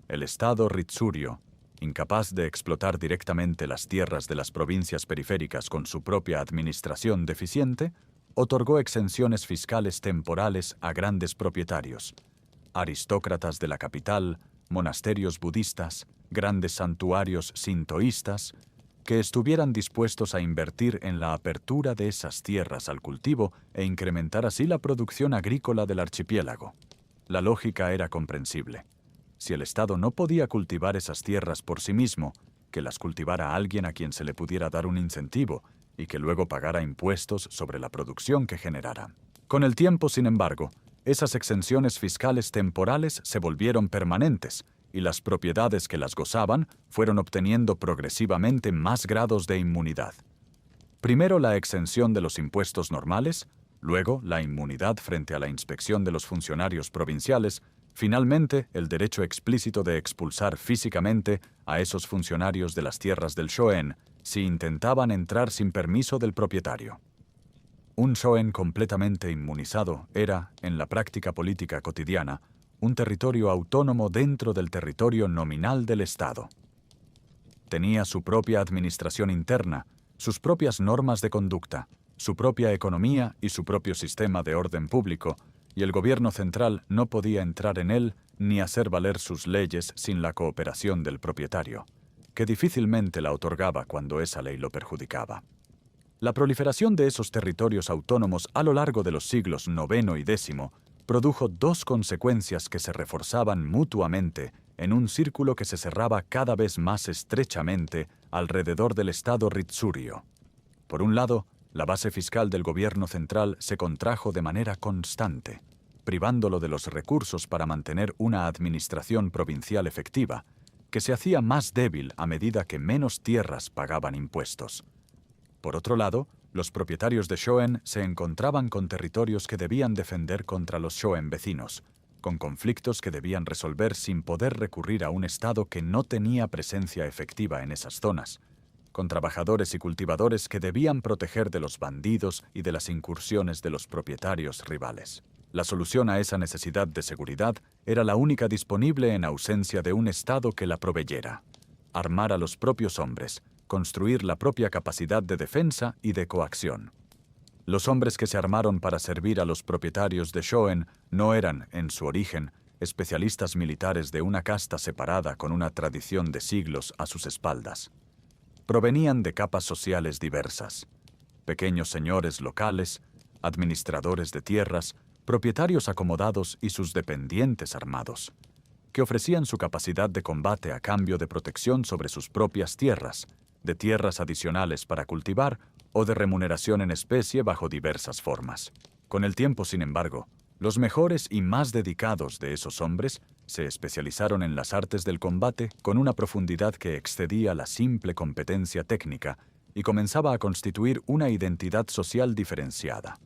El Estado Ritsuryo, incapaz de explotar directamente las tierras de las provincias periféricas con su propia administración deficiente, otorgó exenciones fiscales temporales a grandes propietarios, aristócratas de la capital, monasterios budistas, grandes santuarios sintoístas, que estuvieran dispuestos a invertir en la apertura de esas tierras al cultivo e incrementar así la producción agrícola del archipiélago. La lógica era comprensible. Si el Estado no podía cultivar esas tierras por sí mismo, que las cultivara alguien a quien se le pudiera dar un incentivo y que luego pagara impuestos sobre la producción que generara. Con el tiempo, sin embargo, esas exenciones fiscales temporales se volvieron permanentes, y las propiedades que las gozaban fueron obteniendo progresivamente más grados de inmunidad. Primero la exención de los impuestos normales, luego la inmunidad frente a la inspección de los funcionarios provinciales, finalmente el derecho explícito de expulsar físicamente a esos funcionarios de las tierras del Shoen si intentaban entrar sin permiso del propietario. Un Shoen completamente inmunizado era, en la práctica política cotidiana, un territorio autónomo dentro del territorio nominal del Estado. Tenía su propia administración interna, sus propias normas de conducta, su propia economía y su propio sistema de orden público, y el gobierno central no podía entrar en él ni hacer valer sus leyes sin la cooperación del propietario, que difícilmente la otorgaba cuando esa ley lo perjudicaba. La proliferación de esos territorios autónomos a lo largo de los siglos IX y X produjo dos consecuencias que se reforzaban mutuamente en un círculo que se cerraba cada vez más estrechamente alrededor del Estado Ritsuryo. Por un lado, la base fiscal del gobierno central se contrajo de manera constante, privándolo de los recursos para mantener una administración provincial efectiva, que se hacía más débil a medida que menos tierras pagaban impuestos. Por otro lado, los propietarios de Shoen se encontraban con territorios que debían defender contra los Shoen vecinos, con conflictos que debían resolver sin poder recurrir a un Estado que no tenía presencia efectiva en esas zonas, con trabajadores y cultivadores que debían proteger de los bandidos y de las incursiones de los propietarios rivales. La solución a esa necesidad de seguridad era la única disponible en ausencia de un Estado que la proveyera: armar a los propios hombres, construir la propia capacidad de defensa y de coacción. Los hombres que se armaron para servir a los propietarios de Shoen no eran, en su origen, especialistas militares de una casta separada con una tradición de siglos a sus espaldas. Provenían de capas sociales diversas: pequeños señores locales, administradores de tierras, propietarios acomodados y sus dependientes armados, que ofrecían su capacidad de combate a cambio de protección sobre sus propias tierras, de tierras adicionales para cultivar o de remuneración en especie bajo diversas formas. Con el tiempo, sin embargo, los mejores y más dedicados de esos hombres se especializaron en las artes del combate con una profundidad que excedía la simple competencia técnica y comenzaba a constituir una identidad social diferenciada.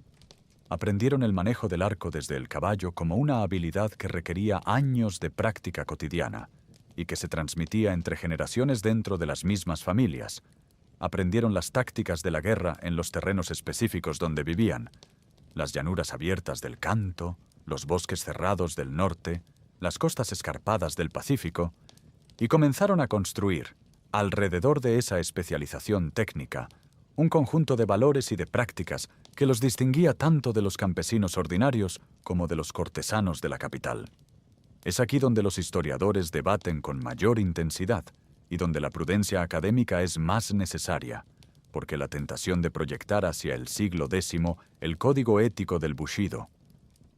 Aprendieron el manejo del arco desde el caballo como una habilidad que requería años de práctica cotidiana y que se transmitía entre generaciones dentro de las mismas familias. Aprendieron las tácticas de la guerra en los terrenos específicos donde vivían: las llanuras abiertas del Kanto, los bosques cerrados del norte, las costas escarpadas del Pacífico, y comenzaron a construir, alrededor de esa especialización técnica, un conjunto de valores y de prácticas que los distinguía tanto de los campesinos ordinarios como de los cortesanos de la capital. Es aquí donde los historiadores debaten con mayor intensidad y donde la prudencia académica es más necesaria, porque la tentación de proyectar hacia el siglo X el código ético del Bushido,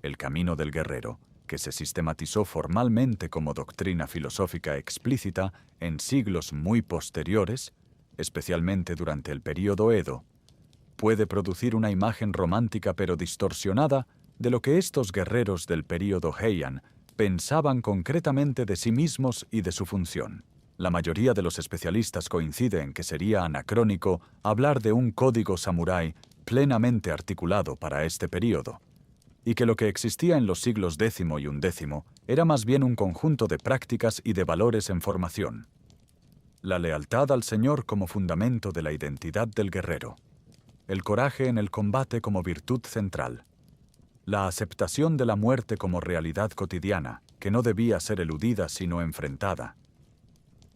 el camino del guerrero, que se sistematizó formalmente como doctrina filosófica explícita en siglos muy posteriores, especialmente durante el período Edo, puede producir una imagen romántica pero distorsionada de lo que estos guerreros del período Heian pensaban concretamente de sí mismos y de su función. La mayoría de los especialistas coincide en que sería anacrónico hablar de un código samurái plenamente articulado para este período, y que lo que existía en los siglos X y XI era más bien un conjunto de prácticas y de valores en formación. La lealtad al Señor como fundamento de la identidad del guerrero, el coraje en el combate como virtud central, la aceptación de la muerte como realidad cotidiana, que no debía ser eludida sino enfrentada,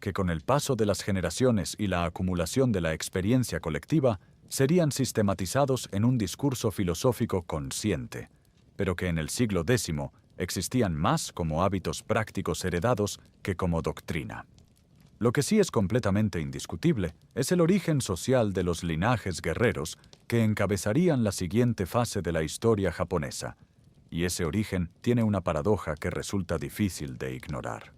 que con el paso de las generaciones y la acumulación de la experiencia colectiva serían sistematizados en un discurso filosófico consciente, pero que en el siglo X existían más como hábitos prácticos heredados que como doctrina. Lo que sí es completamente indiscutible es el origen social de los linajes guerreros que encabezarían la siguiente fase de la historia japonesa, y ese origen tiene una paradoja que resulta difícil de ignorar.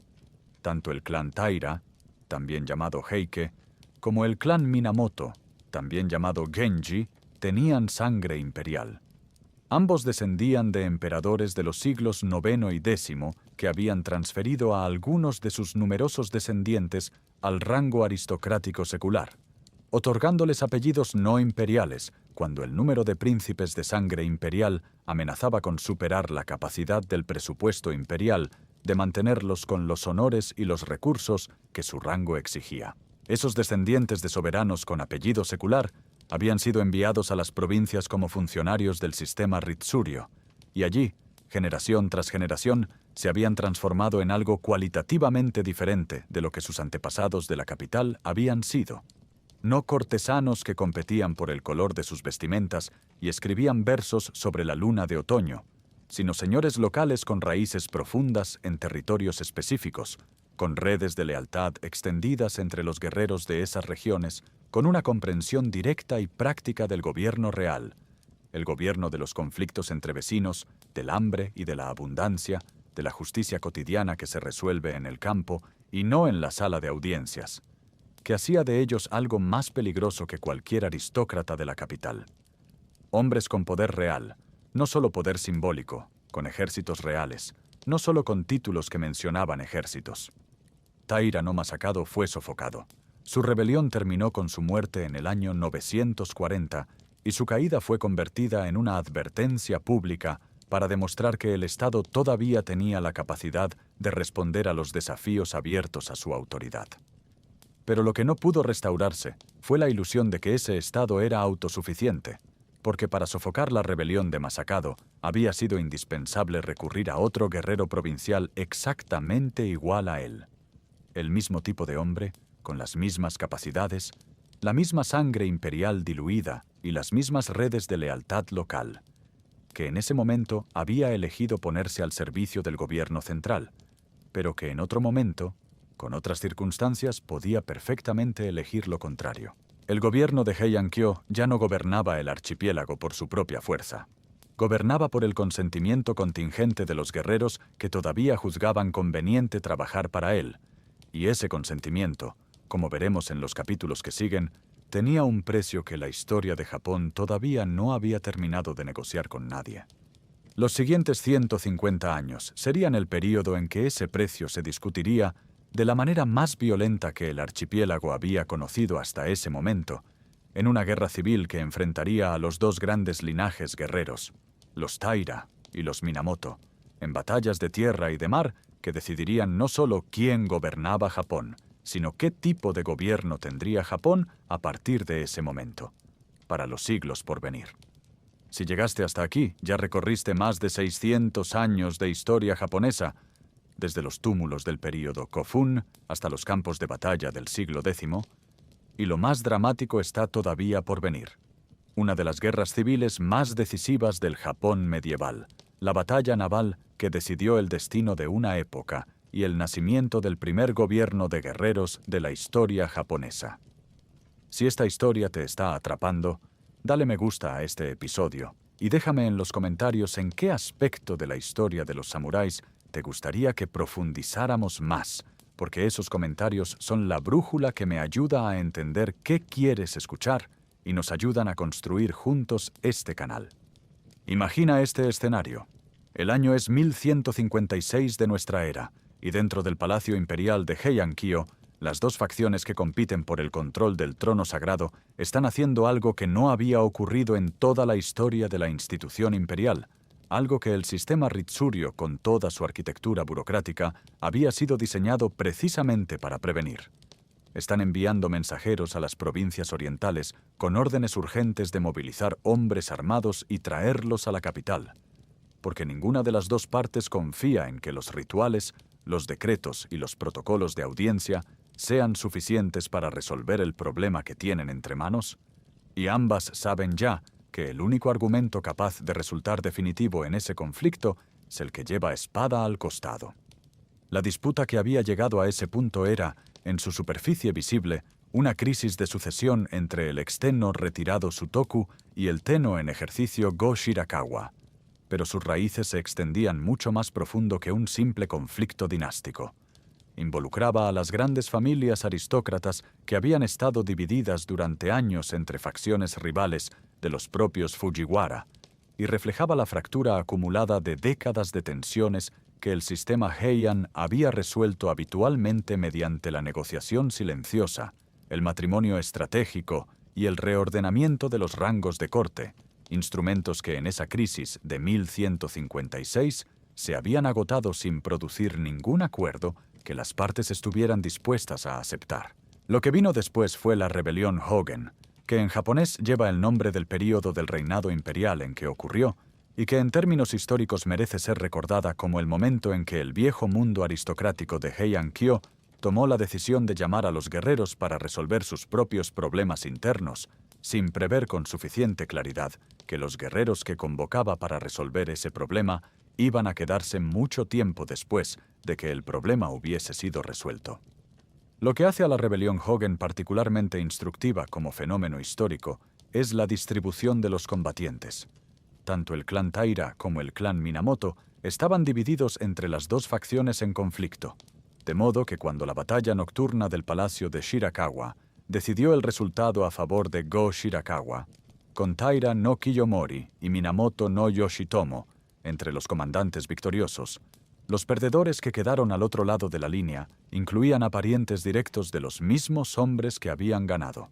Tanto el clan Taira, también llamado Heike, como el clan Minamoto, también llamado Genji, tenían sangre imperial. Ambos descendían de emperadores de los siglos IX y X que habían transferido a algunos de sus numerosos descendientes al rango aristocrático secular, otorgándoles apellidos no imperiales cuando el número de príncipes de sangre imperial amenazaba con superar la capacidad del presupuesto imperial de mantenerlos con los honores y los recursos que su rango exigía. Esos descendientes de soberanos con apellido secular habían sido enviados a las provincias como funcionarios del sistema Ritsuryo, y allí, generación tras generación, se habían transformado en algo cualitativamente diferente de lo que sus antepasados de la capital habían sido. No cortesanos que competían por el color de sus vestimentas y escribían versos sobre la luna de otoño, sino señores locales con raíces profundas en territorios específicos, con redes de lealtad extendidas entre los guerreros de esas regiones, con una comprensión directa y práctica del gobierno real, el gobierno de los conflictos entre vecinos, del hambre y de la abundancia, de la justicia cotidiana que se resuelve en el campo y no en la sala de audiencias, que hacía de ellos algo más peligroso que cualquier aristócrata de la capital. Hombres con poder real, no solo poder simbólico, con ejércitos reales, no solo con títulos que mencionaban ejércitos. Taira no Masakado fue sofocado. Su rebelión terminó con su muerte en el año 940 y su caída fue convertida en una advertencia pública para demostrar que el Estado todavía tenía la capacidad de responder a los desafíos abiertos a su autoridad. Pero lo que no pudo restaurarse fue la ilusión de que ese Estado era autosuficiente, porque para sofocar la rebelión de Masakado había sido indispensable recurrir a otro guerrero provincial exactamente igual a él. El mismo tipo de hombre, con las mismas capacidades, la misma sangre imperial diluida y las mismas redes de lealtad local, que en ese momento había elegido ponerse al servicio del gobierno central, pero que en otro momento, con otras circunstancias, podía perfectamente elegir lo contrario. El gobierno de Heian-kyo ya no gobernaba el archipiélago por su propia fuerza. Gobernaba por el consentimiento contingente de los guerreros que todavía juzgaban conveniente trabajar para él, y ese consentimiento, como veremos en los capítulos que siguen, tenía un precio que la historia de Japón todavía no había terminado de negociar con nadie. Los siguientes 150 años serían el período en que ese precio se discutiría de la manera más violenta que el archipiélago había conocido hasta ese momento, en una guerra civil que enfrentaría a los dos grandes linajes guerreros, los Taira y los Minamoto, en batallas de tierra y de mar que decidirían no solo quién gobernaba Japón, sino qué tipo de gobierno tendría Japón a partir de ese momento, para los siglos por venir. Si llegaste hasta aquí, ya recorriste más de 600 años de historia japonesa, desde los túmulos del período Kofun hasta los campos de batalla del siglo X, y lo más dramático está todavía por venir. Una de las guerras civiles más decisivas del Japón medieval, la batalla naval que decidió el destino de una época y el nacimiento del primer gobierno de guerreros de la historia japonesa. Si esta historia te está atrapando, dale me gusta a este episodio y déjame en los comentarios en qué aspecto de la historia de los samuráis te gustaría que profundizáramos más, porque esos comentarios son la brújula que me ayuda a entender qué quieres escuchar y nos ayudan a construir juntos este canal. Imagina este escenario. El año es 1156 de nuestra era, y dentro del Palacio Imperial de Heian-kyo, las dos facciones que compiten por el control del trono sagrado están haciendo algo que no había ocurrido en toda la historia de la institución imperial, algo que el sistema Ritsuryo, con toda su arquitectura burocrática, había sido diseñado precisamente para prevenir. Están enviando mensajeros a las provincias orientales con órdenes urgentes de movilizar hombres armados y traerlos a la capital, porque ninguna de las dos partes confía en que los rituales, los decretos y los protocolos de audiencia sean suficientes para resolver el problema que tienen entre manos, y ambas saben ya que el único argumento capaz de resultar definitivo en ese conflicto es el que lleva espada al costado. La disputa que había llegado a ese punto era, en su superficie visible, una crisis de sucesión entre el ex-tenno retirado Sutoku y el tenno en ejercicio Go Shirakawa, pero sus raíces se extendían mucho más profundo que un simple conflicto dinástico. Involucraba a las grandes familias aristócratas que habían estado divididas durante años entre facciones rivales de los propios Fujiwara, y reflejaba la fractura acumulada de décadas de tensiones que el sistema Heian había resuelto habitualmente mediante la negociación silenciosa, el matrimonio estratégico y el reordenamiento de los rangos de corte, instrumentos que en esa crisis de 1156 se habían agotado sin producir ningún acuerdo que las partes estuvieran dispuestas a aceptar. Lo que vino después fue la rebelión Hogen, que en japonés lleva el nombre del período del reinado imperial en que ocurrió, y que en términos históricos merece ser recordada como el momento en que el viejo mundo aristocrático de Heian-kyo tomó la decisión de llamar a los guerreros para resolver sus propios problemas internos, sin prever con suficiente claridad que los guerreros que convocaba para resolver ese problema iban a quedarse mucho tiempo después de que el problema hubiese sido resuelto. Lo que hace a la rebelión Hogen particularmente instructiva como fenómeno histórico es la distribución de los combatientes. Tanto el clan Taira como el clan Minamoto estaban divididos entre las dos facciones en conflicto, de modo que cuando la batalla nocturna del palacio de Shirakawa decidió el resultado a favor de Go Shirakawa, con Taira no Kiyomori y Minamoto no Yoshitomo entre los comandantes victoriosos, los perdedores que quedaron al otro lado de la línea incluían a parientes directos de los mismos hombres que habían ganado,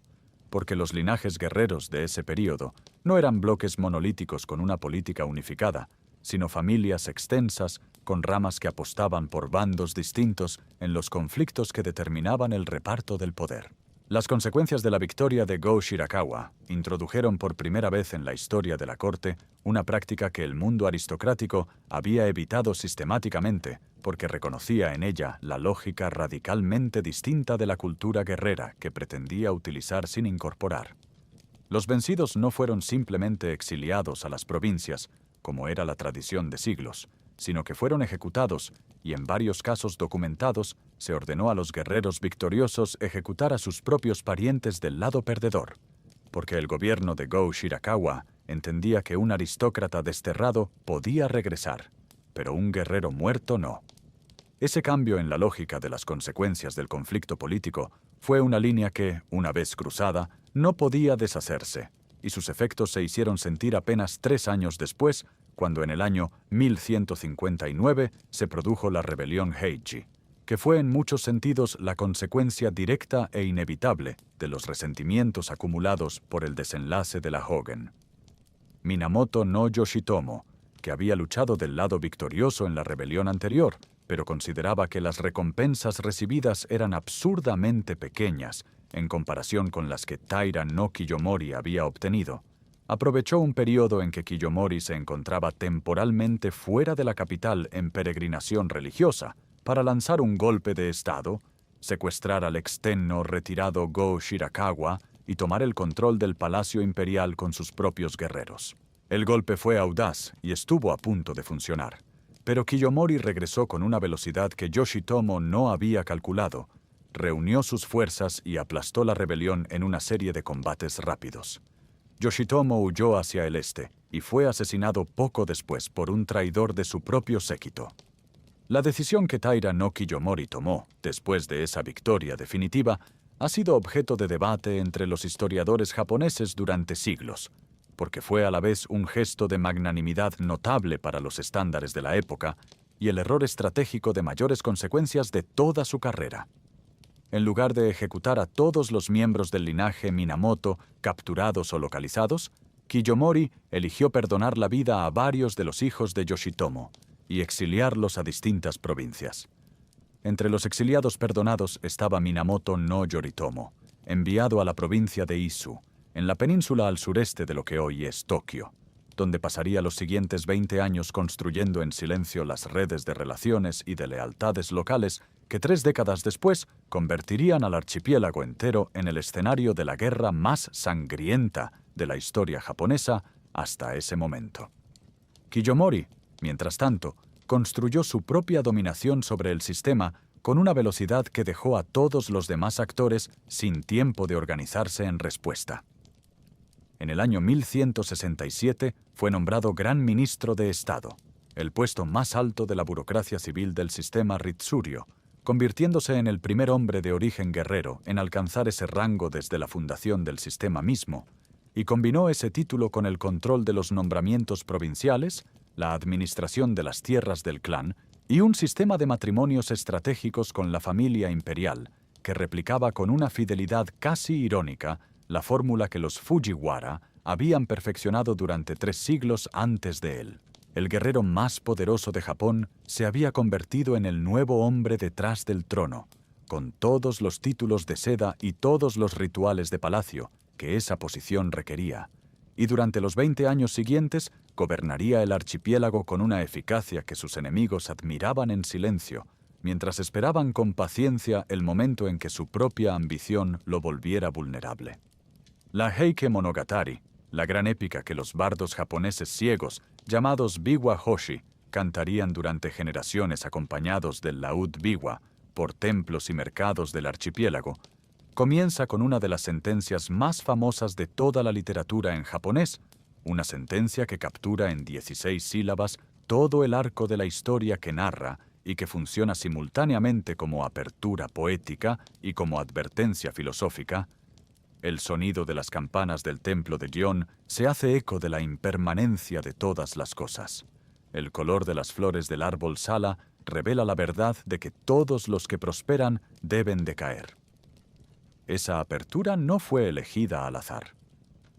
porque los linajes guerreros de ese período no eran bloques monolíticos con una política unificada, sino familias extensas con ramas que apostaban por bandos distintos en los conflictos que determinaban el reparto del poder. Las consecuencias de la victoria de Go Shirakawa introdujeron por primera vez en la historia de la corte una práctica que el mundo aristocrático había evitado sistemáticamente porque reconocía en ella la lógica radicalmente distinta de la cultura guerrera que pretendía utilizar sin incorporar. Los vencidos no fueron simplemente exiliados a las provincias, como era la tradición de siglos, sino que fueron ejecutados, y en varios casos documentados, se ordenó a los guerreros victoriosos ejecutar a sus propios parientes del lado perdedor, porque el gobierno de Go Shirakawa entendía que un aristócrata desterrado podía regresar, pero un guerrero muerto no. Ese cambio en la lógica de las consecuencias del conflicto político fue una línea que, una vez cruzada, no podía deshacerse, y sus efectos se hicieron sentir apenas 3 años después, cuando en el año 1159 se produjo la rebelión Heiji, que fue en muchos sentidos la consecuencia directa e inevitable de los resentimientos acumulados por el desenlace de la Hogen. Minamoto no Yoshitomo, que había luchado del lado victorioso en la rebelión anterior, pero consideraba que las recompensas recibidas eran absurdamente pequeñas en comparación con las que Taira no Kiyomori había obtenido, aprovechó un periodo en que Kiyomori se encontraba temporalmente fuera de la capital en peregrinación religiosa para lanzar un golpe de estado, secuestrar al extenno retirado Go Shirakawa y tomar el control del palacio imperial con sus propios guerreros. El golpe fue audaz y estuvo a punto de funcionar, pero Kiyomori regresó con una velocidad que Yoshitomo no había calculado, reunió sus fuerzas y aplastó la rebelión en una serie de combates rápidos. Yoshitomo huyó hacia el este y fue asesinado poco después por un traidor de su propio séquito. La decisión que Taira no Kiyomori tomó, después de esa victoria definitiva, ha sido objeto de debate entre los historiadores japoneses durante siglos, porque fue a la vez un gesto de magnanimidad notable para los estándares de la época y el error estratégico de mayores consecuencias de toda su carrera. En lugar de ejecutar a todos los miembros del linaje Minamoto capturados o localizados, Kiyomori eligió perdonar la vida a varios de los hijos de Yoshitomo y exiliarlos a distintas provincias. Entre los exiliados perdonados estaba Minamoto no Yoritomo, enviado a la provincia de Izu, en la península al sureste de lo que hoy es Tokio, donde pasaría los siguientes 20 años construyendo en silencio las redes de relaciones y de lealtades locales que 3 décadas después convertirían al archipiélago entero en el escenario de la guerra más sangrienta de la historia japonesa hasta ese momento. Kiyomori, mientras tanto, construyó su propia dominación sobre el sistema con una velocidad que dejó a todos los demás actores sin tiempo de organizarse en respuesta. En el año 1167 fue nombrado Gran Ministro de Estado, el puesto más alto de la burocracia civil del sistema Ritsuryo, convirtiéndose en el primer hombre de origen guerrero en alcanzar ese rango desde la fundación del sistema mismo, y combinó ese título con el control de los nombramientos provinciales, la administración de las tierras del clan y un sistema de matrimonios estratégicos con la familia imperial, que replicaba con una fidelidad casi irónica la fórmula que los Fujiwara habían perfeccionado durante 3 siglos antes de él. El guerrero más poderoso de Japón se había convertido en el nuevo hombre detrás del trono, con todos los títulos de seda y todos los rituales de palacio que esa posición requería, y durante los 20 años siguientes gobernaría el archipiélago con una eficacia que sus enemigos admiraban en silencio, mientras esperaban con paciencia el momento en que su propia ambición lo volviera vulnerable. La Heike Monogatari, la gran épica que los bardos japoneses ciegos, llamados Biwa Hoshi, cantarían durante generaciones acompañados del laúd biwa por templos y mercados del archipiélago, comienza con una de las sentencias más famosas de toda la literatura en japonés, una sentencia que captura en 16 sílabas todo el arco de la historia que narra y que funciona simultáneamente como apertura poética y como advertencia filosófica. El sonido de las campanas del templo de Gion se hace eco de la impermanencia de todas las cosas. El color de las flores del árbol sala revela la verdad de que todos los que prosperan deben de caer. Esa apertura no fue elegida al azar.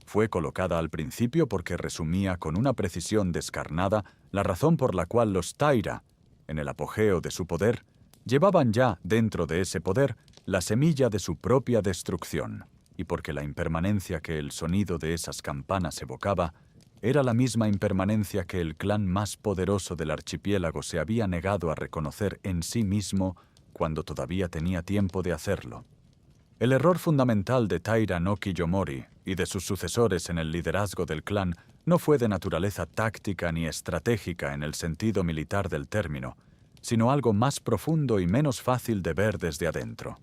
Fue colocada al principio porque resumía con una precisión descarnada la razón por la cual los Taira, en el apogeo de su poder, llevaban ya dentro de ese poder la semilla de su propia destrucción, y porque la impermanencia que el sonido de esas campanas evocaba era la misma impermanencia que el clan más poderoso del archipiélago se había negado a reconocer en sí mismo cuando todavía tenía tiempo de hacerlo. El error fundamental de Taira no Kiyomori y de sus sucesores en el liderazgo del clan no fue de naturaleza táctica ni estratégica en el sentido militar del término, sino algo más profundo y menos fácil de ver desde adentro.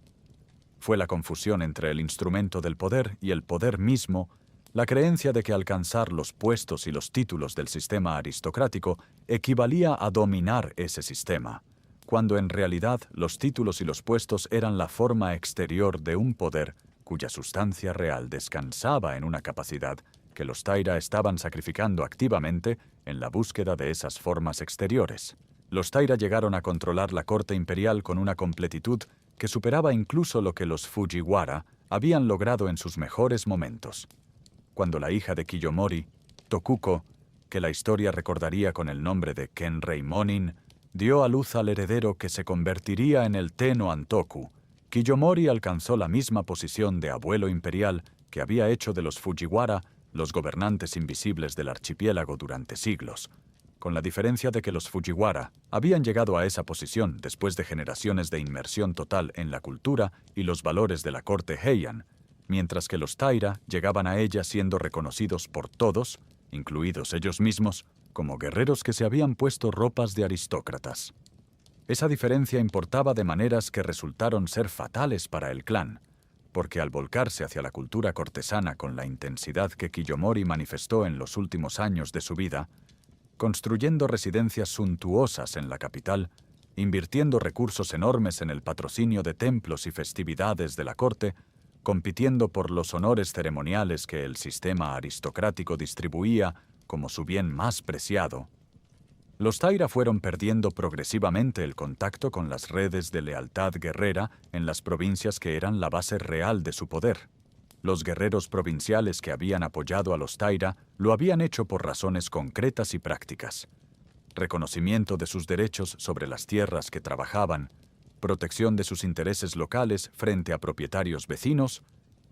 Fue la confusión entre el instrumento del poder y el poder mismo, la creencia de que alcanzar los puestos y los títulos del sistema aristocrático equivalía a dominar ese sistema, cuando en realidad los títulos y los puestos eran la forma exterior de un poder cuya sustancia real descansaba en una capacidad que los Taira estaban sacrificando activamente en la búsqueda de esas formas exteriores. Los Taira llegaron a controlar la corte imperial con una completitud que superaba incluso lo que los Fujiwara habían logrado en sus mejores momentos. Cuando la hija de Kiyomori, Tokuko, que la historia recordaría con el nombre de Kenrei Monin, dio a luz al heredero que se convertiría en el Tenno Antoku, Kiyomori alcanzó la misma posición de abuelo imperial que había hecho de los Fujiwara los gobernantes invisibles del archipiélago durante siglos, con la diferencia de que los Fujiwara habían llegado a esa posición después de generaciones de inmersión total en la cultura y los valores de la corte Heian, mientras que los Taira llegaban a ella siendo reconocidos por todos, incluidos ellos mismos, como guerreros que se habían puesto ropas de aristócratas. Esa diferencia importaba de maneras que resultaron ser fatales para el clan, porque al volcarse hacia la cultura cortesana con la intensidad que Kiyomori manifestó en los últimos años de su vida, construyendo residencias suntuosas en la capital, invirtiendo recursos enormes en el patrocinio de templos y festividades de la corte, compitiendo por los honores ceremoniales que el sistema aristocrático distribuía como su bien más preciado, los Taira fueron perdiendo progresivamente el contacto con las redes de lealtad guerrera en las provincias que eran la base real de su poder. Los guerreros provinciales que habían apoyado a los Taira lo habían hecho por razones concretas y prácticas: reconocimiento de sus derechos sobre las tierras que trabajaban, protección de sus intereses locales frente a propietarios vecinos,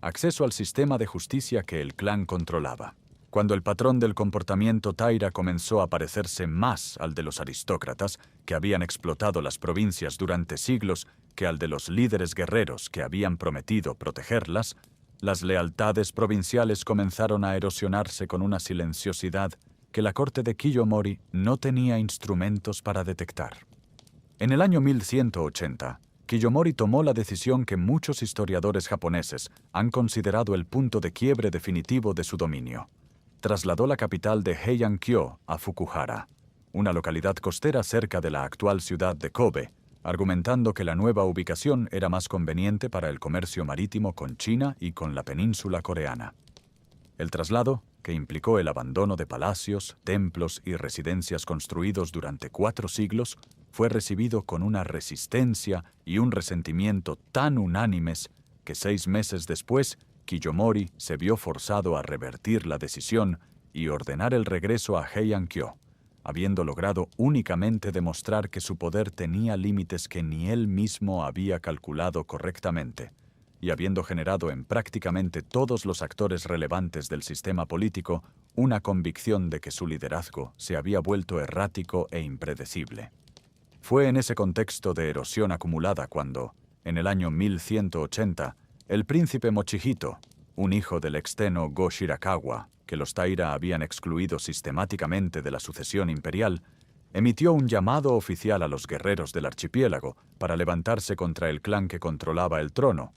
acceso al sistema de justicia que el clan controlaba. Cuando el patrón del comportamiento Taira comenzó a parecerse más al de los aristócratas que habían explotado las provincias durante siglos que al de los líderes guerreros que habían prometido protegerlas, las lealtades provinciales comenzaron a erosionarse con una silenciosidad que la corte de Kiyomori no tenía instrumentos para detectar. En el año 1180, Kiyomori tomó la decisión que muchos historiadores japoneses han considerado el punto de quiebre definitivo de su dominio. Trasladó la capital de Heian-kyo a Fukuhara, una localidad costera cerca de la actual ciudad de Kobe, argumentando que la nueva ubicación era más conveniente para el comercio marítimo con China y con la península coreana. El traslado, que implicó el abandono de palacios, templos y residencias construidos durante 4 siglos, fue recibido con una resistencia y un resentimiento tan unánimes que 6 meses después, Kiyomori se vio forzado a revertir la decisión y ordenar el regreso a Heian-kyo, habiendo logrado únicamente demostrar que su poder tenía límites que ni él mismo había calculado correctamente, y habiendo generado en prácticamente todos los actores relevantes del sistema político una convicción de que su liderazgo se había vuelto errático e impredecible. Fue en ese contexto de erosión acumulada cuando, en el año 1180, el príncipe Mochihito, un hijo del ex Tenno Go Shirakawa, que los Taira habían excluido sistemáticamente de la sucesión imperial, emitió un llamado oficial a los guerreros del archipiélago para levantarse contra el clan que controlaba el trono,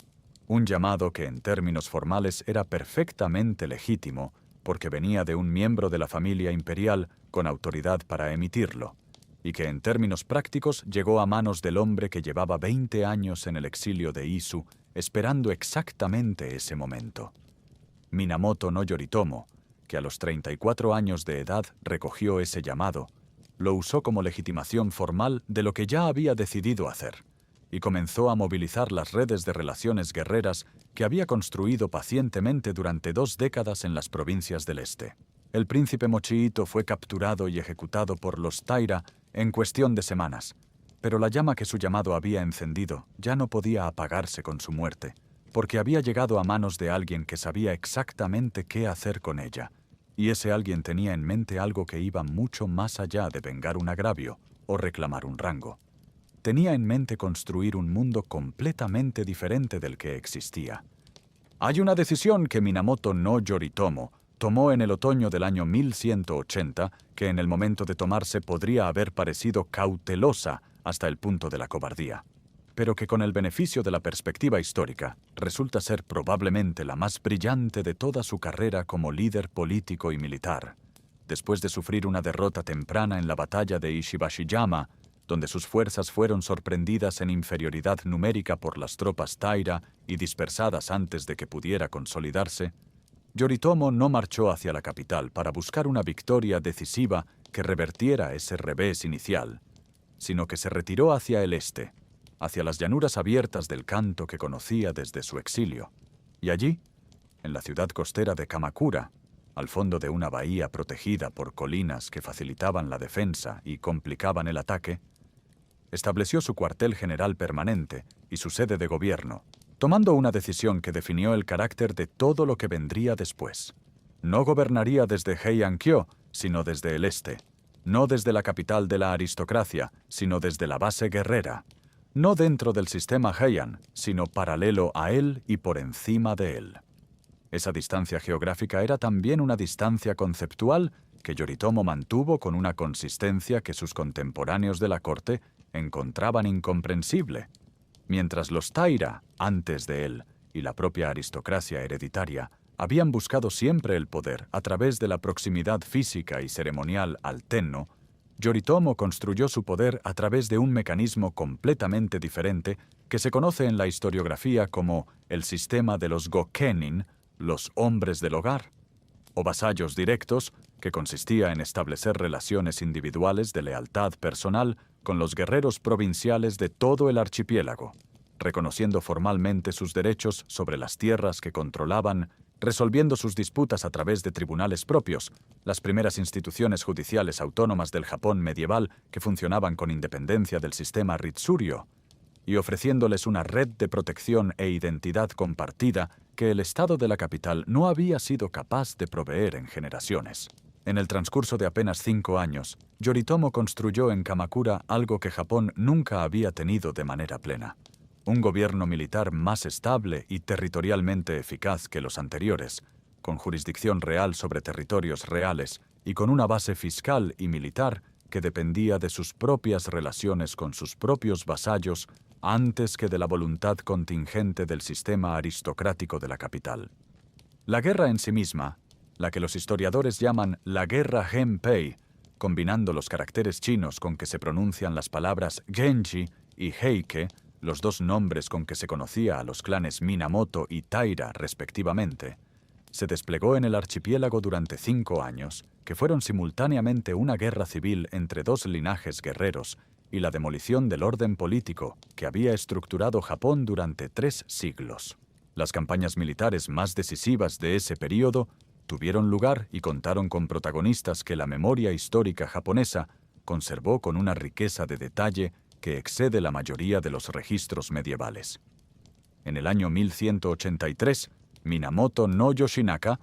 un llamado que en términos formales era perfectamente legítimo porque venía de un miembro de la familia imperial con autoridad para emitirlo, y que en términos prácticos llegó a manos del hombre que llevaba 20 años en el exilio de Izu, esperando exactamente ese momento. Minamoto no Yoritomo, que a los 34 años de edad recogió ese llamado, lo usó como legitimación formal de lo que ya había decidido hacer, y comenzó a movilizar las redes de relaciones guerreras que había construido pacientemente durante 2 décadas en las provincias del este. El príncipe Mochihito fue capturado y ejecutado por los Taira en cuestión de semanas, pero la llama que su llamado había encendido ya no podía apagarse con su muerte, porque había llegado a manos de alguien que sabía exactamente qué hacer con ella, Y ese alguien tenía en mente algo que iba mucho más allá de vengar un agravio o reclamar un rango. Tenía en mente construir un mundo completamente diferente del que existía. Hay una decisión que Minamoto no Yoritomo tomó en el otoño del año 1180 que en el momento de tomarse podría haber parecido cautelosa hasta el punto de la cobardía, pero que con el beneficio de la perspectiva histórica resulta ser probablemente la más brillante de toda su carrera como líder político y militar. Después de sufrir una derrota temprana en la batalla de Ishibashiyama, donde sus fuerzas fueron sorprendidas en inferioridad numérica por las tropas Taira y dispersadas antes de que pudiera consolidarse, Yoritomo no marchó hacia la capital para buscar una victoria decisiva que revertiera ese revés inicial, sino que se retiró hacia el este, hacia las llanuras abiertas del Kanto que conocía desde su exilio, y allí, en la ciudad costera de Kamakura, al fondo de una bahía protegida por colinas que facilitaban la defensa y complicaban el ataque, estableció su cuartel general permanente y su sede de gobierno, tomando una decisión que definió el carácter de todo lo que vendría después. No gobernaría desde Heian-kyo, sino desde el este, no desde la capital de la aristocracia, sino desde la base guerrera, no dentro del sistema Heian, sino paralelo a él y por encima de él. Esa distancia geográfica era también una distancia conceptual que Yoritomo mantuvo con una consistencia que sus contemporáneos de la corte encontraban incomprensible. Mientras los Taira, antes de él, y la propia aristocracia hereditaria, habían buscado siempre el poder a través de la proximidad física y ceremonial al Tenno, Yoritomo construyó su poder a través de un mecanismo completamente diferente que se conoce en la historiografía como el sistema de los Gokenin, los hombres del hogar, o vasallos directos, que consistía en establecer relaciones individuales de lealtad personal con los guerreros provinciales de todo el archipiélago, reconociendo formalmente sus derechos sobre las tierras que controlaban, resolviendo sus disputas a través de tribunales propios, las primeras instituciones judiciales autónomas del Japón medieval que funcionaban con independencia del sistema Ritsuryo, y ofreciéndoles una red de protección e identidad compartida que el Estado de la capital no había sido capaz de proveer en generaciones. En el transcurso de apenas 5 años, Yoritomo construyó en Kamakura algo que Japón nunca había tenido de manera plena: un gobierno militar más estable y territorialmente eficaz que los anteriores, con jurisdicción real sobre territorios reales y con una base fiscal y militar que dependía de sus propias relaciones con sus propios vasallos antes que de la voluntad contingente del sistema aristocrático de la capital. La guerra en sí misma, la que los historiadores llaman la Guerra Genpei, combinando los caracteres chinos con que se pronuncian las palabras Genji y Heike, los dos nombres con que se conocía a los clanes Minamoto y Taira respectivamente, se desplegó en el archipiélago durante 5 años, que fueron simultáneamente una guerra civil entre dos linajes guerreros y la demolición del orden político que había estructurado Japón durante 3 siglos. Las campañas militares más decisivas de ese período tuvieron lugar y contaron con protagonistas que la memoria histórica japonesa conservó con una riqueza de detalle que excede la mayoría de los registros medievales. En el año 1183, Minamoto no Yoshinaka,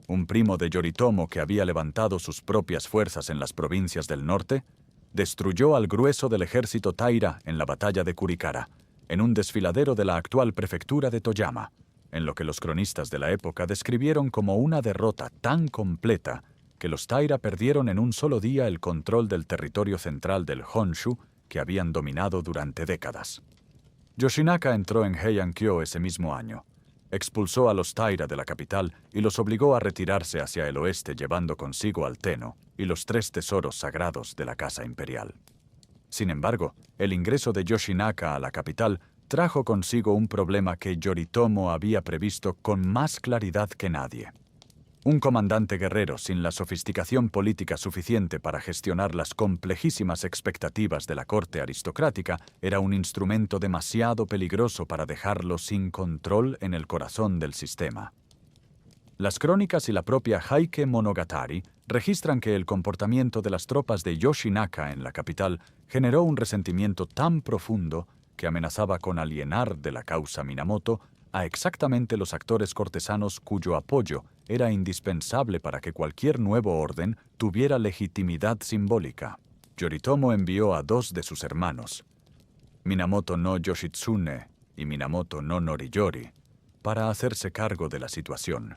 un primo de Yoritomo que había levantado sus propias fuerzas en las provincias del norte, destruyó al grueso del ejército Taira en la batalla de Kurikara, en un desfiladero de la actual prefectura de Toyama, en lo que los cronistas de la época describieron como una derrota tan completa que los Taira perdieron en un solo día el control del territorio central del Honshu que habían dominado durante décadas. Yoshinaka entró en Heian-kyo ese mismo año, expulsó a los Taira de la capital y los obligó a retirarse hacia el oeste llevando consigo al Tenno y los 3 tesoros sagrados de la casa imperial. Sin embargo, el ingreso de Yoshinaka a la capital trajo consigo un problema que Yoritomo había previsto con más claridad que nadie. Un comandante guerrero sin la sofisticación política suficiente para gestionar las complejísimas expectativas de la corte aristocrática era un instrumento demasiado peligroso para dejarlo sin control en el corazón del sistema. Las crónicas y la propia Heike Monogatari registran que el comportamiento de las tropas de Yoshinaka en la capital generó un resentimiento tan profundo que amenazaba con alienar de la causa Minamoto a exactamente los actores cortesanos cuyo apoyo era indispensable para que cualquier nuevo orden tuviera legitimidad simbólica. Yoritomo envió a 2 de sus hermanos, Minamoto no Yoshitsune y Minamoto no Noriyori, para hacerse cargo de la situación.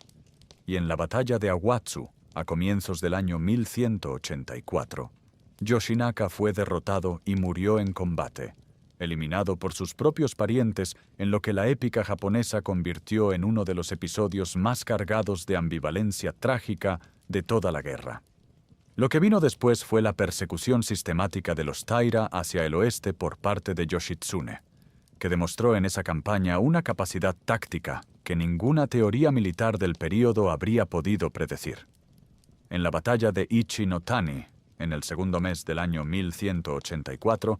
Y en la batalla de Awatsu, a comienzos del año 1184, Yoshinaka fue derrotado y murió en combate, eliminado por sus propios parientes en lo que la épica japonesa convirtió en uno de los episodios más cargados de ambivalencia trágica de toda la guerra. Lo que vino después fue la persecución sistemática de los Taira hacia el oeste por parte de Yoshitsune, que demostró en esa campaña una capacidad táctica que ninguna teoría militar del período habría podido predecir. En la batalla de Ichi no Tani, en el segundo mes del año 1184,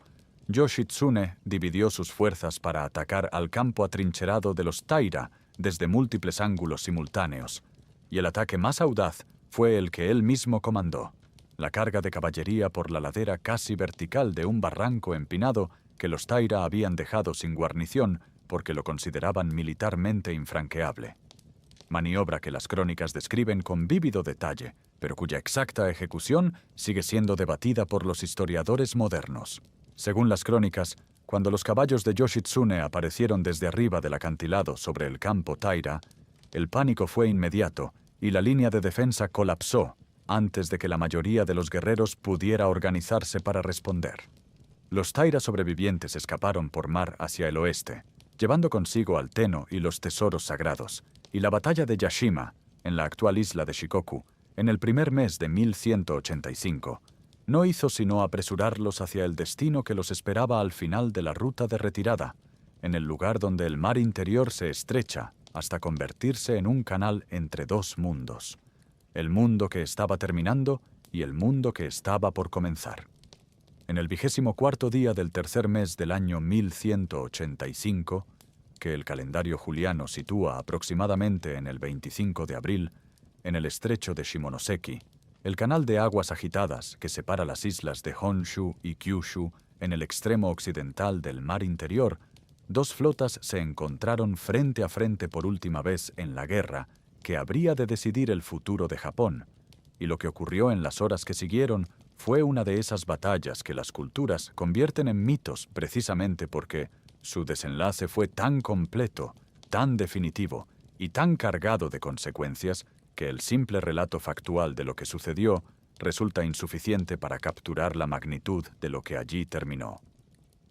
Yoshitsune dividió sus fuerzas para atacar al campo atrincherado de los Taira desde múltiples ángulos simultáneos, y el ataque más audaz fue el que él mismo comandó, la carga de caballería por la ladera casi vertical de un barranco empinado que los Taira habían dejado sin guarnición porque lo consideraban militarmente infranqueable. Maniobra que las crónicas describen con vívido detalle, pero cuya exacta ejecución sigue siendo debatida por los historiadores modernos. Según las crónicas, cuando los caballos de Yoshitsune aparecieron desde arriba del acantilado sobre el campo Taira, el pánico fue inmediato y la línea de defensa colapsó antes de que la mayoría de los guerreros pudiera organizarse para responder. Los Taira sobrevivientes escaparon por mar hacia el oeste, llevando consigo al Tenno y los tesoros sagrados, y la batalla de Yashima, en la actual isla de Shikoku, en el primer mes de 1185, no hizo sino apresurarlos hacia el destino que los esperaba al final de la ruta de retirada, en el lugar donde el mar interior se estrecha hasta convertirse en un canal entre 2 mundos, el mundo que estaba terminando y el mundo que estaba por comenzar. En el 24º día del tercer mes del año 1185, que el calendario juliano sitúa aproximadamente en el 25 de abril, en el estrecho de Shimonoseki, el canal de aguas agitadas que separa las islas de Honshu y Kyushu en el extremo occidental del mar interior, 2 flotas se encontraron frente a frente por última vez en la guerra que habría de decidir el futuro de Japón, y lo que ocurrió en las horas que siguieron fue una de esas batallas que las culturas convierten en mitos precisamente porque su desenlace fue tan completo, tan definitivo y tan cargado de consecuencias que el simple relato factual de lo que sucedió resulta insuficiente para capturar la magnitud de lo que allí terminó.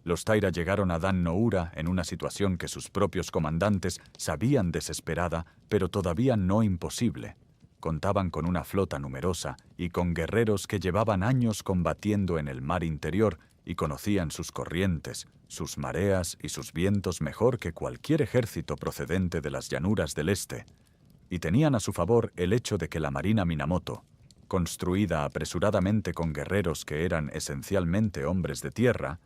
Los Taira llegaron a Dan no Ura en una situación que sus propios comandantes sabían desesperada, pero todavía no imposible. Contaban con una flota numerosa y con guerreros que llevaban años combatiendo en el mar interior y conocían sus corrientes, sus mareas y sus vientos mejor que cualquier ejército procedente de las llanuras del este. Y tenían a su favor el hecho de que la Marina Minamoto, construida apresuradamente con guerreros que eran esencialmente hombres de tierra,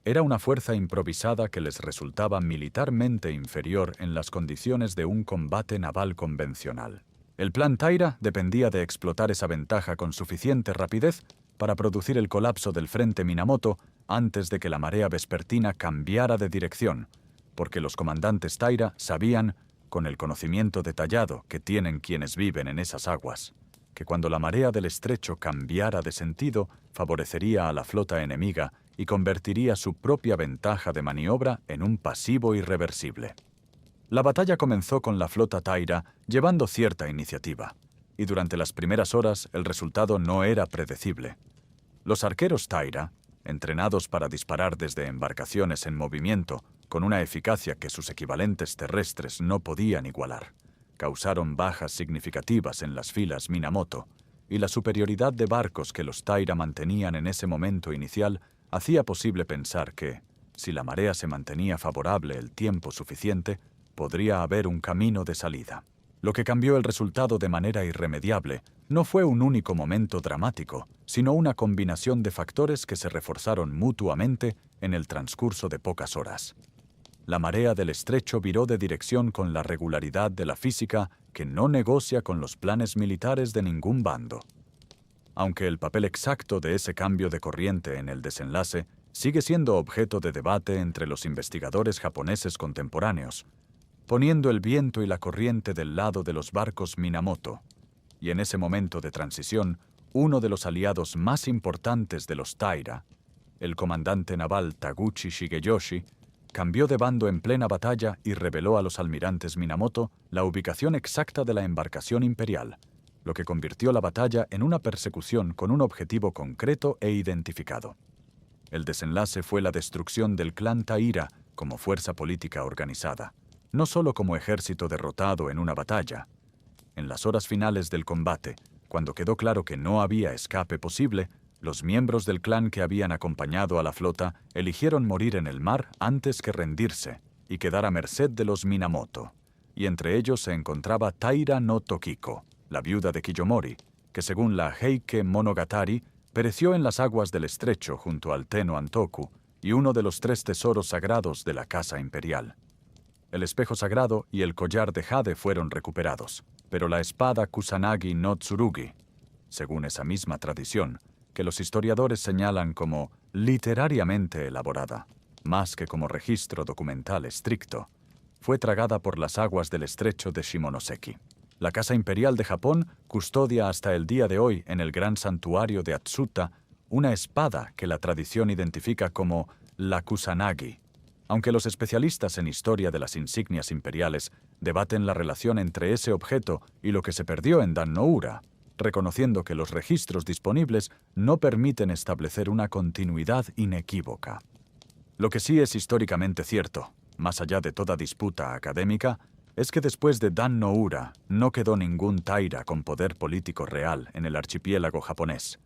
era una fuerza improvisada que les resultaba militarmente inferior en las condiciones de un combate naval convencional. El plan Taira dependía de explotar esa ventaja con suficiente rapidez para producir el colapso del frente Minamoto antes de que la marea vespertina cambiara de dirección, porque los comandantes Taira sabían, con el conocimiento detallado que tienen quienes viven en esas aguas, que cuando la marea del estrecho cambiara de sentido, favorecería a la flota enemiga y convertiría su propia ventaja de maniobra en un pasivo irreversible. La batalla comenzó con la flota Taira llevando cierta iniciativa, y durante las primeras horas el resultado no era predecible. Los arqueros Taira, entrenados para disparar desde embarcaciones en movimiento, con una eficacia que sus equivalentes terrestres no podían igualar, causaron bajas significativas en las filas Minamoto, y la superioridad de barcos que los Taira mantenían en ese momento inicial hacía posible pensar que, si la marea se mantenía favorable el tiempo suficiente, podría haber un camino de salida. Lo que cambió el resultado de manera irremediable no fue un único momento dramático, sino una combinación de factores que se reforzaron mutuamente en el transcurso de pocas horas. La marea del estrecho viró de dirección con la regularidad de la física que no negocia con los planes militares de ningún bando. Aunque el papel exacto de ese cambio de corriente en el desenlace sigue siendo objeto de debate entre los investigadores japoneses contemporáneos, poniendo el viento y la corriente del lado de los barcos Minamoto, y en ese momento de transición, uno de los aliados más importantes de los Taira, el comandante naval Taguchi Shigeyoshi, cambió de bando en plena batalla y reveló a los almirantes Minamoto la ubicación exacta de la embarcación imperial, lo que convirtió la batalla en una persecución con un objetivo concreto e identificado. El desenlace fue la destrucción del clan Taira como fuerza política organizada, no solo como ejército derrotado en una batalla. En las horas finales del combate, cuando quedó claro que no había escape posible, los miembros del clan que habían acompañado a la flota eligieron morir en el mar antes que rendirse y quedar a merced de los Minamoto. Y entre ellos se encontraba Taira no Tokiko, la viuda de Kiyomori, que según la Heike Monogatari, pereció en las aguas del estrecho junto al Tenno Antoku y uno de los 3 tesoros sagrados de la casa imperial. El espejo sagrado y el collar de jade fueron recuperados, pero la espada Kusanagi no Tsurugi, según esa misma tradición, que los historiadores señalan como literariamente elaborada, más que como registro documental estricto, fue tragada por las aguas del estrecho de Shimonoseki. La Casa Imperial de Japón custodia hasta el día de hoy en el gran santuario de Atsuta una espada que la tradición identifica como la Kusanagi, aunque los especialistas en historia de las insignias imperiales debaten la relación entre ese objeto y lo que se perdió en Dan no Ura, reconociendo que los registros disponibles no permiten establecer una continuidad inequívoca. Lo que sí es históricamente cierto, más allá de toda disputa académica, es que después de Dan no Ura no quedó ningún Taira con poder político real en el archipiélago japonés.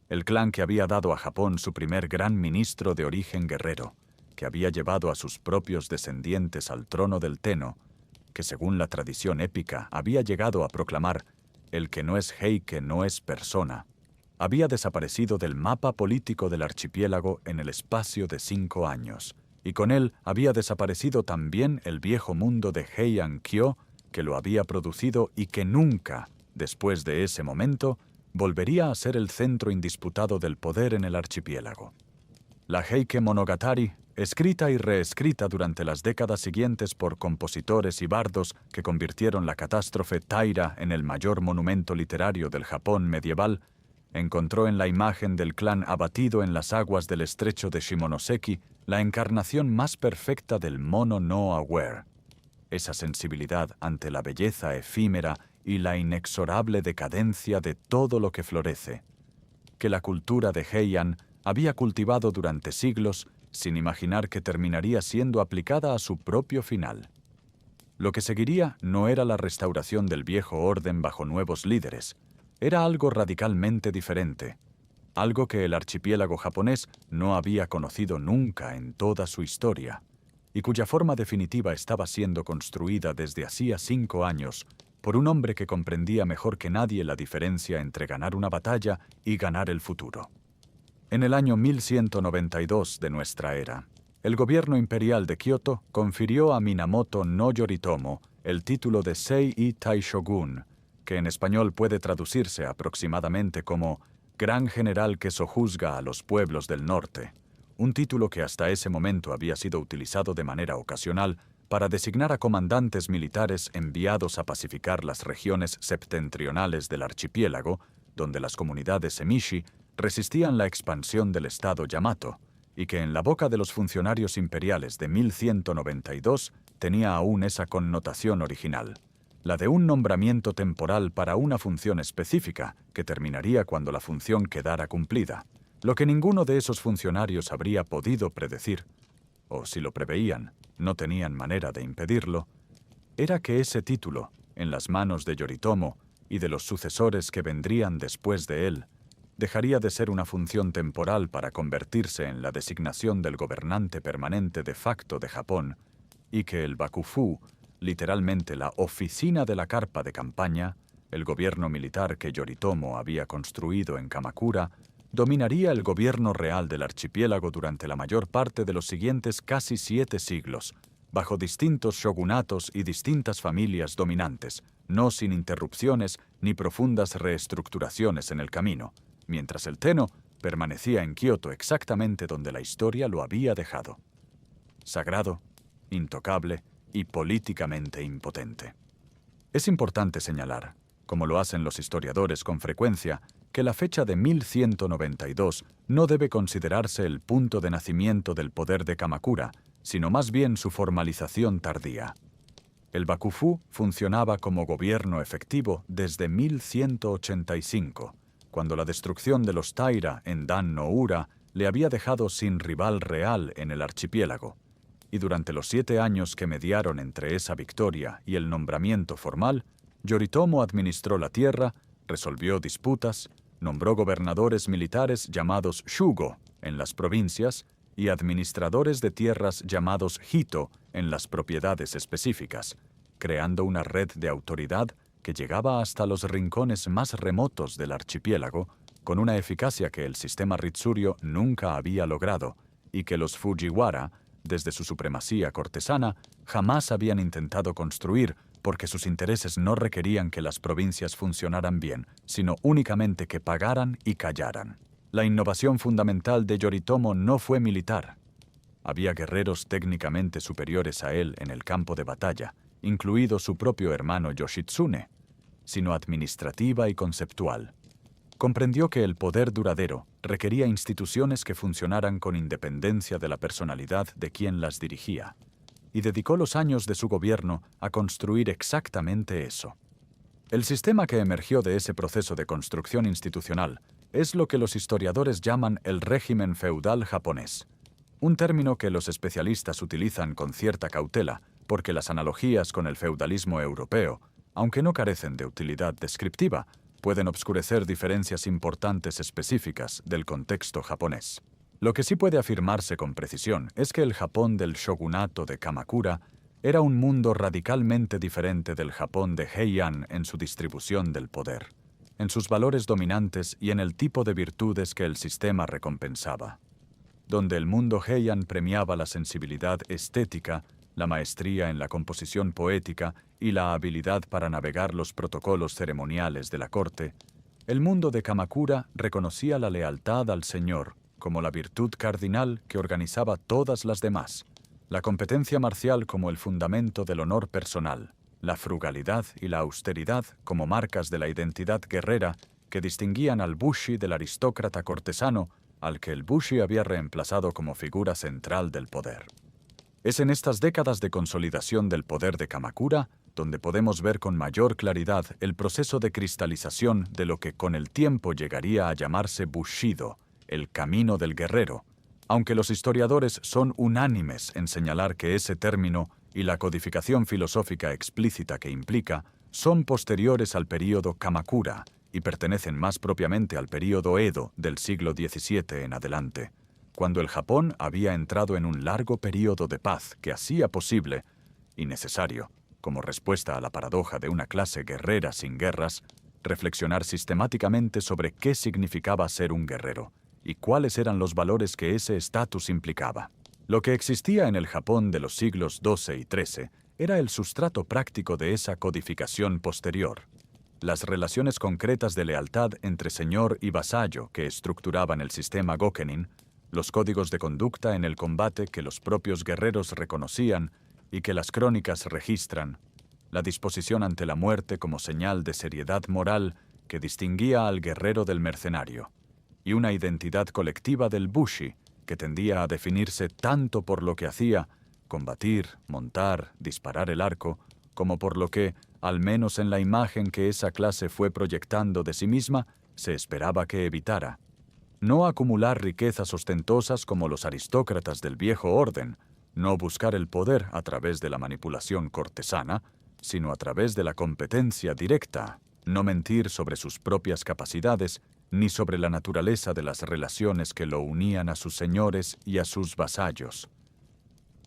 El clan que había dado a Japón su primer gran ministro de origen guerrero, que había llevado a sus propios descendientes al trono del Tenno, que según la tradición épica había llegado a proclamar «El que no es Heike no es persona», había desaparecido del mapa político del archipiélago en el espacio de 5 años, y con él había desaparecido también el viejo mundo de Heian-kyo que lo había producido y que nunca, después de ese momento, volvería a ser el centro indisputado del poder en el archipiélago. La Heike Monogatari, escrita y reescrita durante las décadas siguientes por compositores y bardos que convirtieron la catástrofe Taira en el mayor monumento literario del Japón medieval, encontró en la imagen del clan abatido en las aguas del estrecho de Shimonoseki la encarnación más perfecta del mono no aware, esa sensibilidad ante la belleza efímera y la inexorable decadencia de todo lo que florece, que la cultura de Heian había cultivado durante siglos sin imaginar que terminaría siendo aplicada a su propio final. Lo que seguiría no era la restauración del viejo orden bajo nuevos líderes, era algo radicalmente diferente, algo que el archipiélago japonés no había conocido nunca en toda su historia, y cuya forma definitiva estaba siendo construida desde hacía 5 años por un hombre que comprendía mejor que nadie la diferencia entre ganar una batalla y ganar el futuro. En el año 1192 de nuestra era, el gobierno imperial de Kioto confirió a Minamoto no Yoritomo el título de Sei-i Taishogun, que en español puede traducirse aproximadamente como Gran General que sojuzga a los pueblos del norte, un título que hasta ese momento había sido utilizado de manera ocasional para designar a comandantes militares enviados a pacificar las regiones septentrionales del archipiélago, donde las comunidades emishi resistían la expansión del estado Yamato, y que en la boca de los funcionarios imperiales de 1192 tenía aún esa connotación original, la de un nombramiento temporal para una función específica que terminaría cuando la función quedara cumplida, lo que ninguno de esos funcionarios habría podido predecir, o si lo preveían, no tenían manera de impedirlo, era que ese título, en las manos de Yoritomo y de los sucesores que vendrían después de él, dejaría de ser una función temporal para convertirse en la designación del gobernante permanente de facto de Japón, y que el Bakufu, literalmente la oficina de la carpa de campaña, el gobierno militar que Yoritomo había construido en Kamakura, dominaría el gobierno real del archipiélago durante la mayor parte de los siguientes casi 7 siglos, bajo distintos shogunatos y distintas familias dominantes, no sin interrupciones ni profundas reestructuraciones en el camino, mientras el Tenno permanecía en Kioto exactamente donde la historia lo había dejado. Sagrado, intocable y políticamente impotente. Es importante señalar como lo hacen los historiadores con frecuencia, que la fecha de 1192 no debe considerarse el punto de nacimiento del poder de Kamakura, sino más bien su formalización tardía. El Bakufu funcionaba como gobierno efectivo desde 1185, cuando la destrucción de los Taira en Dan-no-ura le había dejado sin rival real en el archipiélago, y durante los 7 años que mediaron entre esa victoria y el nombramiento formal, Yoritomo administró la tierra, resolvió disputas, nombró gobernadores militares llamados shugo en las provincias y administradores de tierras llamados hito en las propiedades específicas, creando una red de autoridad que llegaba hasta los rincones más remotos del archipiélago, con una eficacia que el sistema Ritsuryo nunca había logrado y que los Fujiwara, desde su supremacía cortesana, jamás habían intentado construir porque sus intereses no requerían que las provincias funcionaran bien, sino únicamente que pagaran y callaran. La innovación fundamental de Yoritomo no fue militar. Había guerreros técnicamente superiores a él en el campo de batalla, incluido su propio hermano Yoshitsune, sino administrativa y conceptual. Comprendió que el poder duradero requería instituciones que funcionaran con independencia de la personalidad de quien las dirigía, y dedicó los años de su gobierno a construir exactamente eso. El sistema que emergió de ese proceso de construcción institucional es lo que los historiadores llaman el régimen feudal japonés, un término que los especialistas utilizan con cierta cautela porque las analogías con el feudalismo europeo, aunque no carecen de utilidad descriptiva, pueden obscurecer diferencias importantes específicas del contexto japonés. Lo que sí puede afirmarse con precisión es que el Japón del shogunato de Kamakura era un mundo radicalmente diferente del Japón de Heian en su distribución del poder, en sus valores dominantes y en el tipo de virtudes que el sistema recompensaba. Donde el mundo Heian premiaba la sensibilidad estética, la maestría en la composición poética y la habilidad para navegar los protocolos ceremoniales de la corte, el mundo de Kamakura reconocía la lealtad al Señor como la virtud cardinal que organizaba todas las demás, la competencia marcial como el fundamento del honor personal, la frugalidad y la austeridad como marcas de la identidad guerrera que distinguían al bushi del aristócrata cortesano al que el bushi había reemplazado como figura central del poder. Es en estas décadas de consolidación del poder de Kamakura donde podemos ver con mayor claridad el proceso de cristalización de lo que con el tiempo llegaría a llamarse Bushido, el camino del guerrero, aunque los historiadores son unánimes en señalar que ese término y la codificación filosófica explícita que implica son posteriores al período Kamakura y pertenecen más propiamente al período Edo del siglo XVII en adelante, cuando el Japón había entrado en un largo período de paz que hacía posible y necesario, como respuesta a la paradoja de una clase guerrera sin guerras, reflexionar sistemáticamente sobre qué significaba ser un guerrero y cuáles eran los valores que ese estatus implicaba. Lo que existía en el Japón de los siglos XII y XIII era el sustrato práctico de esa codificación posterior. Las relaciones concretas de lealtad entre señor y vasallo que estructuraban el sistema Gokenin, los códigos de conducta en el combate que los propios guerreros reconocían y que las crónicas registran, la disposición ante la muerte como señal de seriedad moral que distinguía al guerrero del mercenario, y una identidad colectiva del bushi que tendía a definirse tanto por lo que hacía, combatir, montar, disparar el arco, como por lo que, al menos en la imagen que esa clase fue proyectando de sí misma, se esperaba que evitara. No acumular riquezas ostentosas como los aristócratas del viejo orden, no buscar el poder a través de la manipulación cortesana, sino a través de la competencia directa, no mentir sobre sus propias capacidades, ni sobre la naturaleza de las relaciones que lo unían a sus señores y a sus vasallos.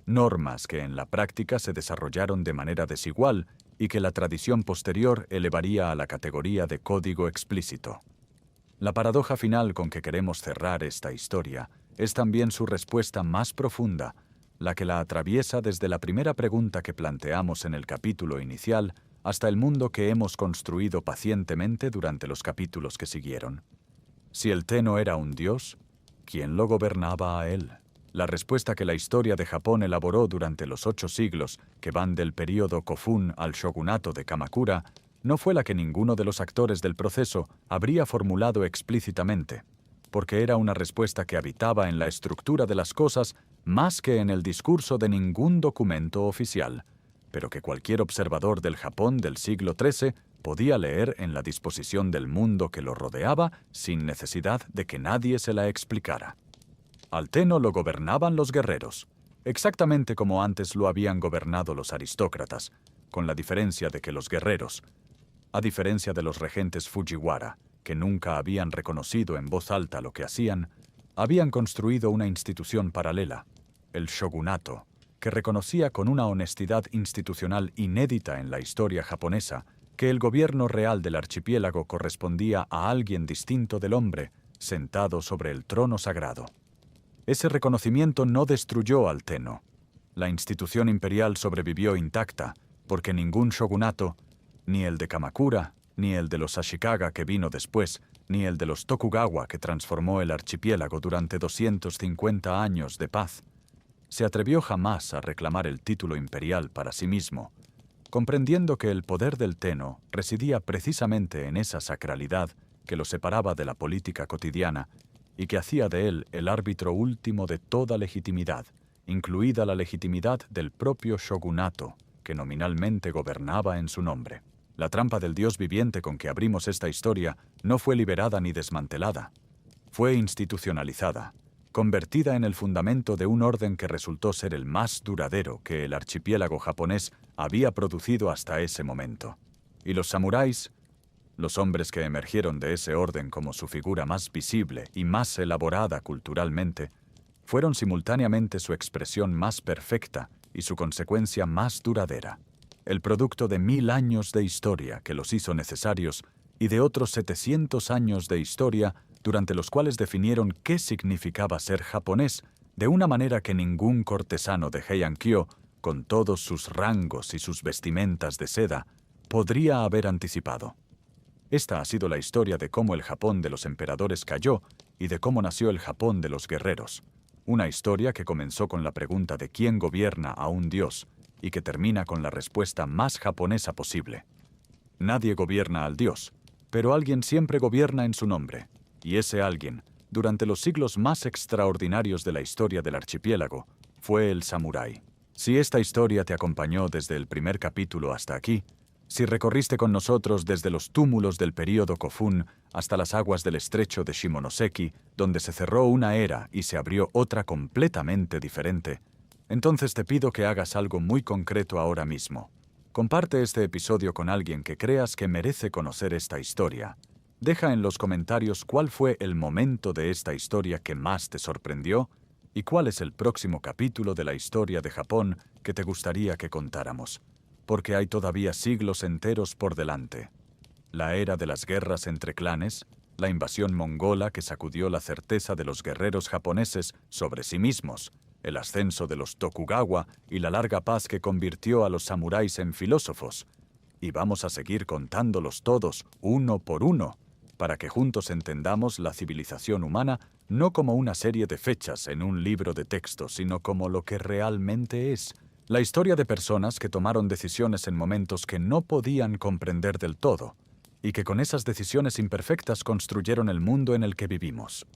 Normas que en la práctica se desarrollaron de manera desigual y que la tradición posterior elevaría a la categoría de código explícito. La paradoja final con que queremos cerrar esta historia es también su respuesta más profunda, la que la atraviesa desde la primera pregunta que planteamos en el capítulo inicial hasta el mundo que hemos construido pacientemente durante los capítulos que siguieron. Si el Tenno era un dios, ¿quién lo gobernaba a él? La respuesta que la historia de Japón elaboró durante los 8 siglos que van del período Kofun al shogunato de Kamakura no fue la que ninguno de los actores del proceso habría formulado explícitamente, porque era una respuesta que habitaba en la estructura de las cosas más que en el discurso de ningún documento oficial, pero que cualquier observador del Japón del siglo XIII podía leer en la disposición del mundo que lo rodeaba sin necesidad de que nadie se la explicara. Al Tenno lo gobernaban los guerreros, exactamente como antes lo habían gobernado los aristócratas, con la diferencia de que los guerreros, a diferencia de los regentes Fujiwara, que nunca habían reconocido en voz alta lo que hacían, habían construido una institución paralela, el shogunato, que reconocía con una honestidad institucional inédita en la historia japonesa que el gobierno real del archipiélago correspondía a alguien distinto del hombre, sentado sobre el trono sagrado. Ese reconocimiento no destruyó al Tenno. La institución imperial sobrevivió intacta, porque ningún shogunato, ni el de Kamakura, ni el de los Ashikaga que vino después, ni el de los Tokugawa que transformó el archipiélago durante 250 años de paz, se atrevió jamás a reclamar el título imperial para sí mismo, comprendiendo que el poder del Tenno residía precisamente en esa sacralidad que lo separaba de la política cotidiana y que hacía de él el árbitro último de toda legitimidad, incluida la legitimidad del propio shogunato, que nominalmente gobernaba en su nombre. La trampa del Dios viviente con que abrimos esta historia no fue liberada ni desmantelada. Fue institucionalizada, convertida en el fundamento de un orden que resultó ser el más duradero que el archipiélago japonés había producido hasta ese momento. Y los samuráis, los hombres que emergieron de ese orden como su figura más visible y más elaborada culturalmente, fueron simultáneamente su expresión más perfecta y su consecuencia más duradera, el producto de 1000 años de historia que los hizo necesarios y de otros 700 años de historia durante los cuales definieron qué significaba ser japonés de una manera que ningún cortesano de Heian-kyo, con todos sus rangos y sus vestimentas de seda, podría haber anticipado. Esta ha sido la historia de cómo el Japón de los emperadores cayó y de cómo nació el Japón de los guerreros. Una historia que comenzó con la pregunta de quién gobierna a un dios y que termina con la respuesta más japonesa posible. Nadie gobierna al dios, pero alguien siempre gobierna en su nombre, y ese alguien, durante los siglos más extraordinarios de la historia del archipiélago, fue el samurái. Si esta historia te acompañó desde el primer capítulo hasta aquí, si recorriste con nosotros desde los túmulos del período Kofun hasta las aguas del estrecho de Shimonoseki, donde se cerró una era y se abrió otra completamente diferente, entonces te pido que hagas algo muy concreto ahora mismo. Comparte este episodio con alguien que creas que merece conocer esta historia. Deja en los comentarios cuál fue el momento de esta historia que más te sorprendió y cuál es el próximo capítulo de la historia de Japón que te gustaría que contáramos, porque hay todavía siglos enteros por delante. La era de las guerras entre clanes, la invasión mongola que sacudió la certeza de los guerreros japoneses sobre sí mismos, el ascenso de los Tokugawa y la larga paz que convirtió a los samuráis en filósofos. Y vamos a seguir contándolos todos, uno por uno, para que juntos entendamos la civilización humana no como una serie de fechas en un libro de texto, sino como lo que realmente es. La historia de personas que tomaron decisiones en momentos que no podían comprender del todo, y que con esas decisiones imperfectas construyeron el mundo en el que vivimos.